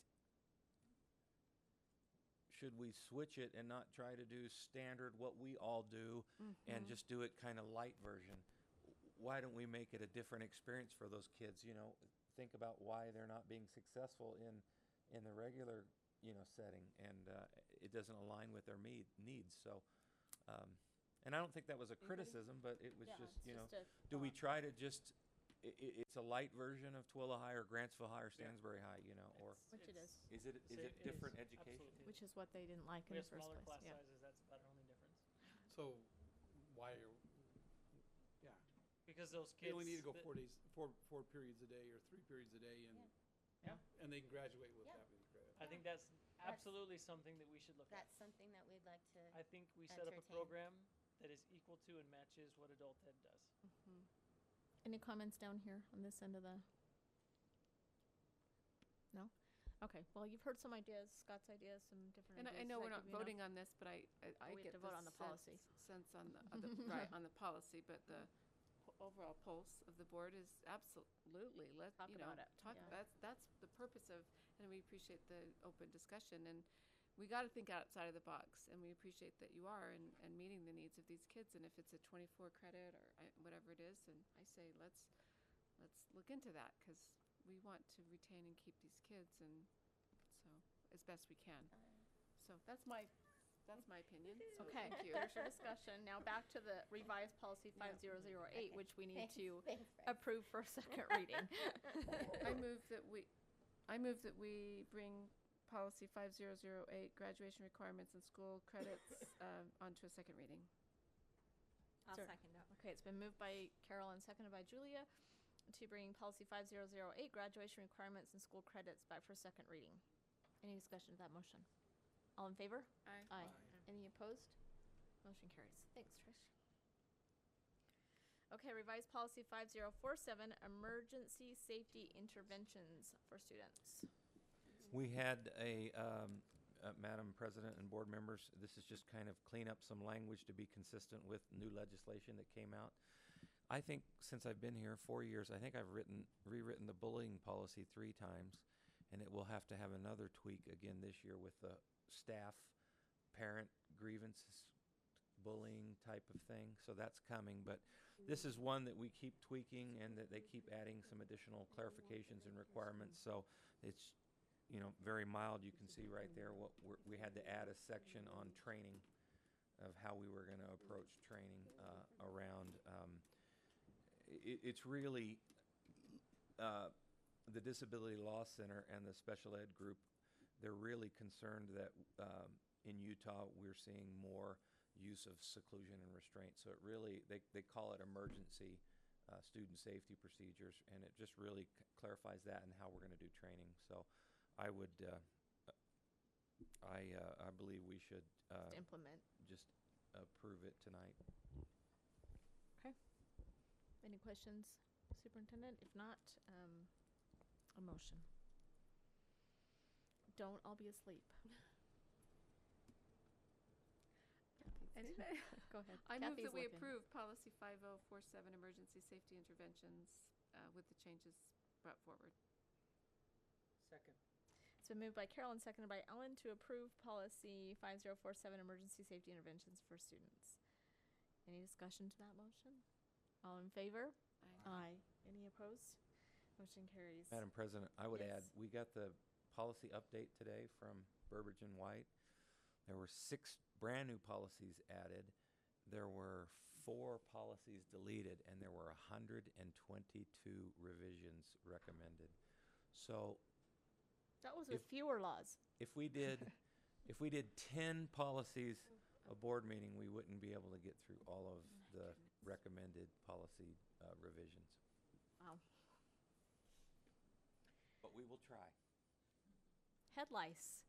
Should we switch it and not try to do standard what we all do and just do it kind of light version? Why don't we make it a different experience for those kids? You know, think about why they're not being successful in the regular, setting, and it doesn't align with their needs. So, and I don't think that was a criticism, but it was yeah, just, it's just a do we thought. try to just it's a light version of Tooele High or Grantsville High or Stansbury High, or Which it is. is it different education? Absolutely. Which is what they didn't like We in have the first smaller place. class Yeah. sizes. That's about our only difference. So why are, yeah. Because those They kids. only need to go that- 4 days, four periods a day or 3 periods a day and they can graduate with Yeah. that many credits. I think that's absolutely something that we should look at. That's something that we'd like to. I think we set up a entertain. program that is equal to and matches what adult ed does. Any comments down here on this end of the? No? Okay, well, you've heard some ideas, Scott's ideas, some different And ideas. I know Does we're that not give you voting enough? on this, but I we have get to vote on the policy. sense on the right, on the policy, but the overall pulse of the board is absolutely, Talk about it, talk, yeah. that's the purpose of, and we appreciate the open discussion, and we gotta think outside of the box, and we appreciate that you are, and meeting the needs of these kids, and if it's a 24 credit or whatever it is, then I say, let's look into that, because we want to retain and keep these kids, and so, as best we can. So that's my opinion. So Okay, thank you. there's your discussion. Now back to the revised policy 5008, which we need to Thanks, Fred. approve for second reading. I move that we bring policy 5008, graduation requirements and school credits, onto a second reading. I'll Sure. second that. Okay, it's been moved by Carol and seconded by Julia to bring policy 5008, graduation requirements and school credits, back for second reading. Any discussion of that motion? All in favor? Aye. Aye. Any opposed? Motion carries. Thanks, Trish. Okay, revised policy 5047, emergency safety interventions for students. We had Madam President and board members, this is just kind of clean up some language to be consistent with new legislation that came out. I think since I've been here 4 years, I think I've rewritten the bullying policy 3 times, and it will have to have another tweak again this year with the staff, parent grievances, bullying type of thing. So that's coming, but this is one that we keep tweaking and that they keep adding some additional clarifications and requirements. So it's, very mild. You can see right there what we had to add a section on training of how we were going to approach training around. It's really the Disability Law Center and the Special Ed Group, they're really concerned that in Utah we're seeing more use of seclusion and restraint. So it really, they call it emergency student safety procedures, and it just really clarifies that and how we're going to do training. So I would, I believe we should Implement. just approve it tonight. Okay. Any questions, Superintendent? If not, a motion. Don't all be asleep. Anyway, Go ahead. I move Kathy's that we looking. approve policy 5047, emergency safety interventions, with the changes brought forward. Second. It's been moved by Carol and seconded by Ellen to approve policy 5047, emergency safety interventions for students. Any discussion to that motion? All in favor? Aye. Aye. Any opposed? Motion carries. Madam President, I would add, Yes. we got the policy update today from Burbridge and White. There were 6 brand new policies added. There were 4 policies deleted, and there were 122 revisions recommended. So That was with If- fewer laws. if we did 10 policies a board meeting, we wouldn't be able to get through all of the recommended policy revisions. Wow. But we will try. Head lice.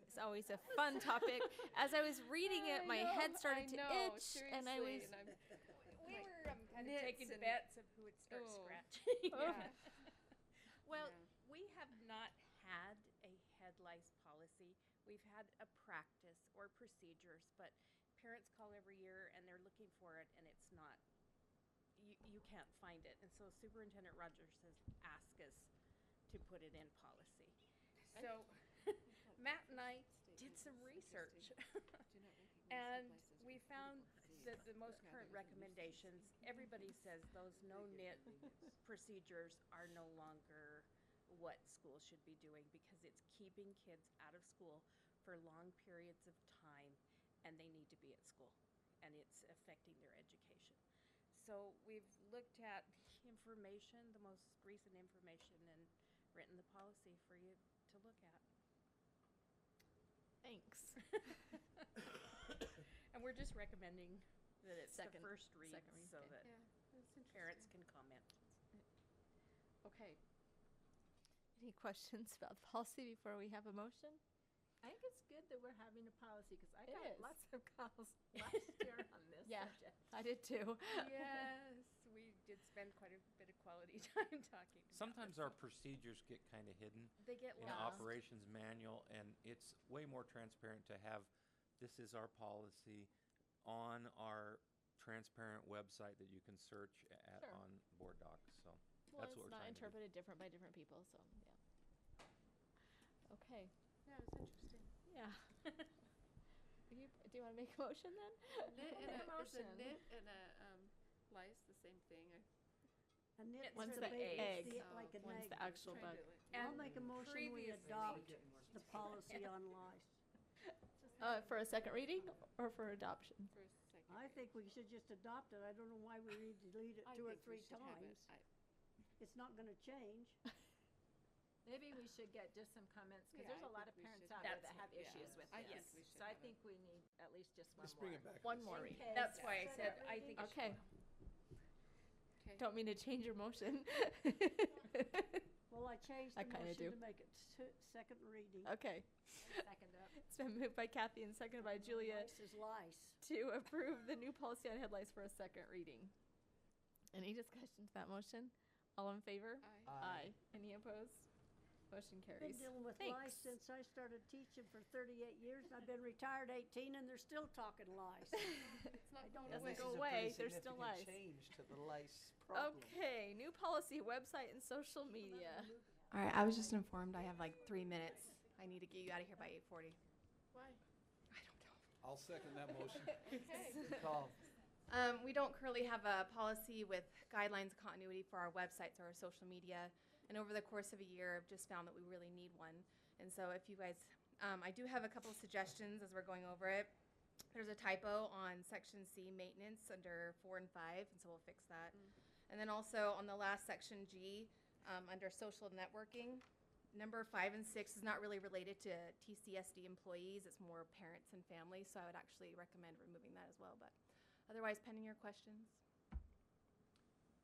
It's always a fun topic. As I was reading it, my head started to itch, and I was. We were kind of nits taking and- bets of who would start Oh. scratching. Yeah. Well, Yeah. we have not had a head lice policy. We've had a practice or procedures, but parents call every year and they're looking for it, and it's not. You can't find it, and so Superintendent Rogers has asked us to put it in policy. So Matt and I did some research, and we found that the most current recommendations, everybody says those no-knit procedures are no longer what schools should be doing because it's keeping kids out of school for long periods of time, and they need to be at school, and it's affecting their education. So we've looked at the information, the most recent information, and written the policy for you to look at. Thanks. And we're just recommending that it's Second- the first read second read, so okay. that parents can comment. Okay. Any questions about the policy before we have a motion? I think it's good that we're having a policy, because I It got is. lots of calls last year on this Yeah. subject. I did too. Yes, we did spend quite a bit of quality time talking about Sometimes this. our procedures get kind of hidden They get in the lost. operations manual, and it's way more transparent to have, this is our policy on our transparent website that you can search at Sure. on Board Docs, so Well, that's it's what we're not trying to do. interpreted different by different people, so yeah. Okay. Yeah, it's interesting. Yeah. Do you want to make a motion then? Knit Make and a a, is a motion. knit and a lice the same thing? A knit One's is the egg. like an One's egg. the actual bug. I'll make a motion we previously- adopt the policy on lice. For a second reading or for adoption? For a second. I think we should just adopt it. I don't know why we need to delete it I 2 or think we 3 should have it. times. It's not gonna change. Maybe we should get just some comments, because Yeah, there's I a lot think of we parents should out there have that it. have Yeah, issues with I this. think we should So I have it. think we need at least just one Let's more. bring it back. One Let's- more In read. case That's that why I said, second I think it Okay. Okay. Don't mean to change your motion. Well, I changed I the kinda motion do. to make it second reading. Okay. Second up. It's been moved by Kathy and seconded by Julia Lice is lice. to approve the new policy on head lice for a second reading. Any discussion to that motion? All in favor? Aye. Any opposed? Motion Been carries. dealing with lice Thanks. since I started teaching for 38 years. I've been retired 18 and they're still talking lice. It's not going Doesn't away. go away. There's still lice. change to the lice problem. Okay, new policy, website and social media. All right, I was just informed I have like 3 minutes. I need to get you out of here by 8:40. Why? I don't know. I'll second that motion. Good call. We don't currently have a policy with guidelines of continuity for our websites or our social media. And over the course of a year, I've just found that we really need one. And so if you guys, I do have a couple of suggestions as we're going over it. There's a typo on section C, maintenance, under 4 and 5, and so we'll fix that. And then also on the last section G, under social networking, number 5 and 6 is not really related to TCSD employees. It's more parents and families, so I would actually recommend removing that as well. But otherwise, pending your questions.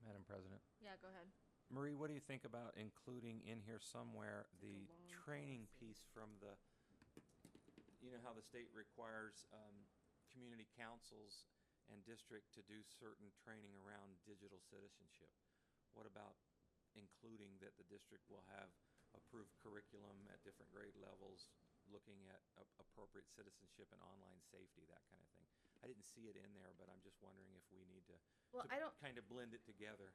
Madam President. Yeah, go ahead. Marie, what do you think about including in here somewhere the long training piece from the, you know how the state requires community councils and district to do certain training around digital citizenship? What about including that the district will have approved curriculum at different grade levels, looking at appropriate citizenship and online safety, that kind of thing? I didn't see it in there, but I'm just wondering if we need to, Well, I don't. kind of blend it together.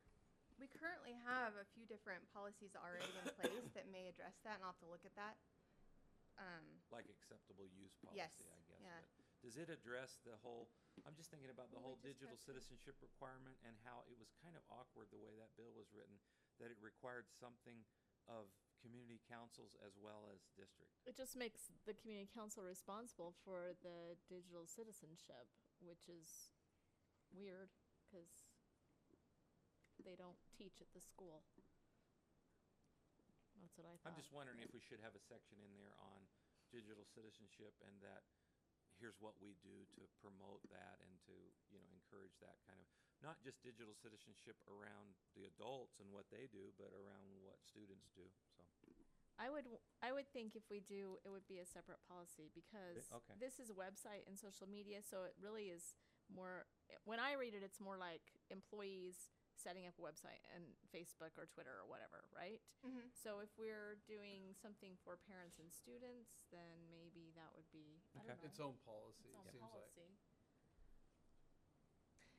We currently have a few different policies already in place that may address that, and I'll have to look at that. Like acceptable use policy, Yes, I guess. yeah. But does it address the whole, I'm just thinking about the Well, we whole just digital had to- citizenship requirement and how it was kind of awkward the way that bill was written, that it required something of community councils as well as district. It just makes the community council responsible for the digital citizenship, which is weird because they don't teach at the school. That's what I thought. I'm just wondering if we should have a section in there on digital citizenship and that here's what we do to promote that and to, encourage that kind of, not just digital citizenship around the adults and what they do, but around what students do, so. I would think if we do, it would be a separate policy because Okay. this is a website and social media, so it really is more, when I read it, it's more like employees setting up a website and Facebook or Twitter or whatever, right? Mhm. So if we're doing something for parents and students, then maybe that would be, I don't know. Its own policy, Its own it seems like. policy.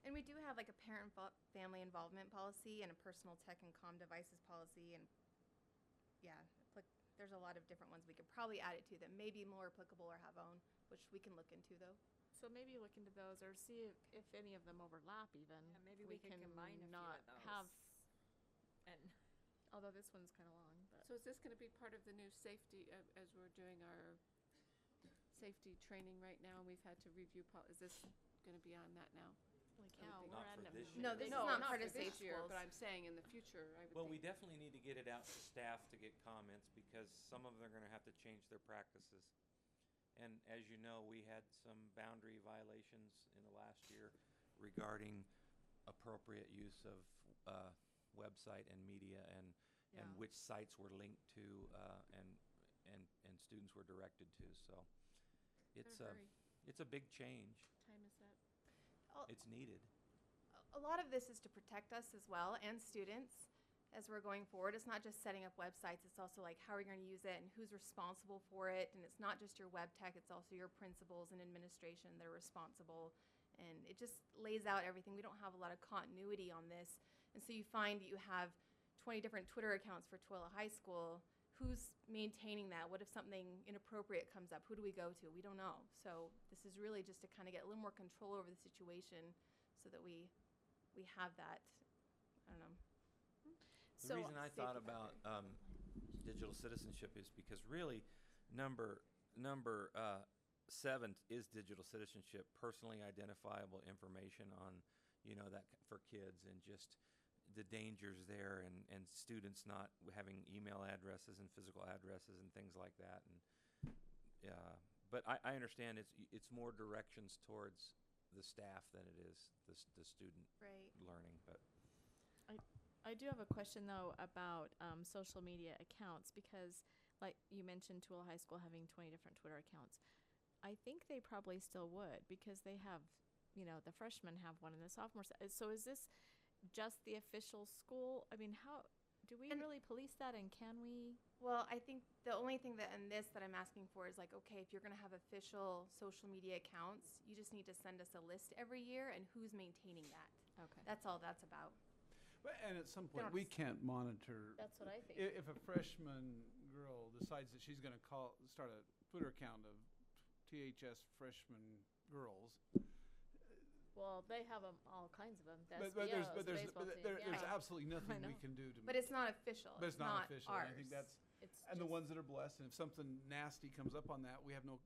And we do have like a parent family involvement policy and a personal tech and comm devices policy, and yeah, there's a lot of different ones we could probably add it to that may be more applicable or have own, which we can look into though. So maybe look into those or see if any of them overlap even. Yeah, maybe we could combine a few not of those. have, And although this one's kind of long, but. So is this going to be part of the new safety, as we're doing our safety training right now, and we've had to review, is this going to be on that now? Holy I would cow, think we're Not adding for them. this year. No, this No, is not not part for of this safe year, schools. but I'm saying in the future, I would Well, we think. definitely need to get it out to staff to get comments because some of them are gonna have to change their practices. And as you know, we had some boundary violations in the last year regarding appropriate use of, website and media and Yeah. which sites were linked to, and students were directed to, so. It's They're a, very- it's a big change. Time is that? It's needed. A lot of this is to protect us as well and students as we're going forward. It's not just setting up websites, it's also like how are you going to use it and who's responsible for it. And it's not just your web tech, it's also your principals and administration that are responsible. And it just lays out everything. We don't have a lot of continuity on this. And so you find that you have 20 different Twitter accounts for Tooele High School. Who's maintaining that? What if something inappropriate comes up? Who do we go to? We don't know. So this is really just to kind of get a little more control over the situation so that we have that, I don't know. The reason I thought about digital citizenship is because really number 7 is digital citizenship, personally identifiable information on, that for kids and just the dangers there and students not having email addresses and physical addresses and things like that. And but I understand it's more directions towards the staff than it is the student Right. learning, but. I do have a question though about social media accounts because like you mentioned Tooele High School having 20 different Twitter accounts. I think they probably still would because they have, the freshmen have one and the sophomores. So is this just the official school? I mean, how do we really police that and can we? Well, I think the only thing that in this that I'm asking for is like, okay, if you're going to have official social media accounts, you just need to send us a list every year and who's maintaining that. Okay. That's all that's about. And at some point, don't we can't monitor. That's what I think. If a freshman girl decides that she's going to start a Twitter account of THS freshman girls. Well, they have all kinds of them. But there's absolutely nothing we can do to. But it's not official. But it's not official. Ours. I think that's. It's And the ones that are blessed, and if something nasty comes up on that, we have no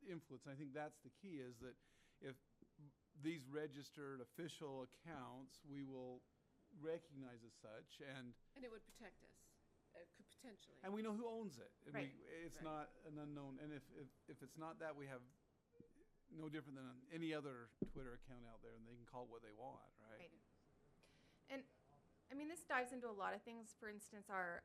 influence. I think that's the key is that if these registered official accounts, we will recognize as such, and And it would protect us, could potentially. we know who owns it. And Right. It's Right. not an unknown. And if it's not that, we have no different than any other Twitter account out there, and they can call it what they want, right? Right. And I mean, this dives into a lot of things. For instance, our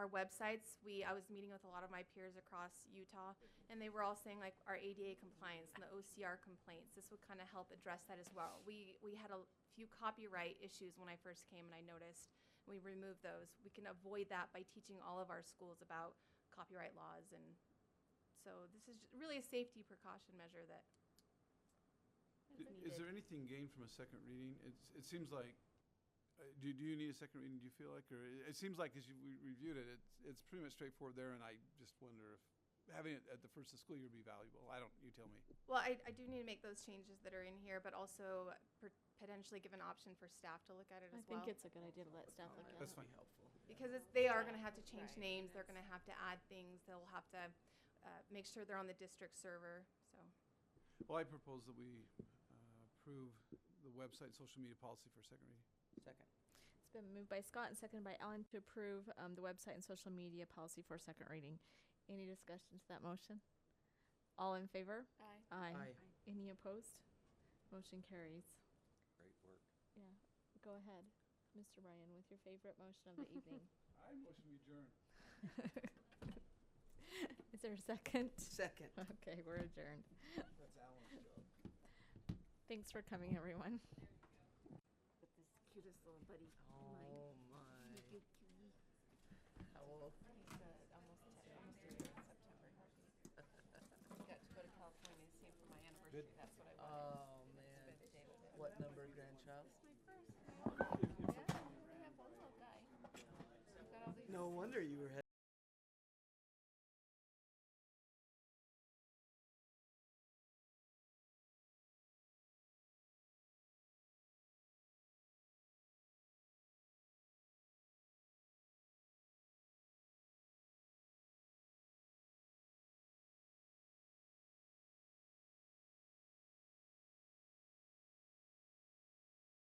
websites. I was meeting with a lot of my peers across Utah, and they were all saying like our ADA compliance and the OCR complaints. This would kind of help address that as well. We had a few copyright issues when I first came, and I noticed we removed those. We can avoid that by teaching all of our schools about copyright laws, and so this is really a safety precaution measure that is needed. Is there anything gained from a second reading? It seems like. Do you need a second reading? Do you feel like, or it seems like as we reviewed it, it's pretty much straightforward there, and I just wonder having it at the first of the school year would be valuable. I don't, you tell me. Well, I do need to make those changes that are in here, but also potentially give an option for staff to look at it I as well. think it's a good idea to let staff look at That's it. fine. Helpful. Because they are going to have to change Right, names, and they're going to have to add things, they'll have to make sure they're on the district server, so. Well, I propose that we approve the website and social media policy for second reading. Second. It's been moved by Scott and seconded by Ellen to approve the website and social media policy for second reading. Any discussion to that motion? All in favor? Aye. Aye. Any opposed? Motion carries. Great work. Yeah. Go ahead, Mr. Ryan, with your favorite motion of the evening. I motion we adjourn. Is there a second? Second. Okay, we're adjourned. That's Alan's job. Thanks for coming, everyone. With this cutest little buddy. Oh, my. How old? He's almost a year in September. Got to go to California to see him for my anniversary, that's what I wanted. Oh, man. What number grandchild? Yeah, I have one little guy. I've got all these. No wonder you were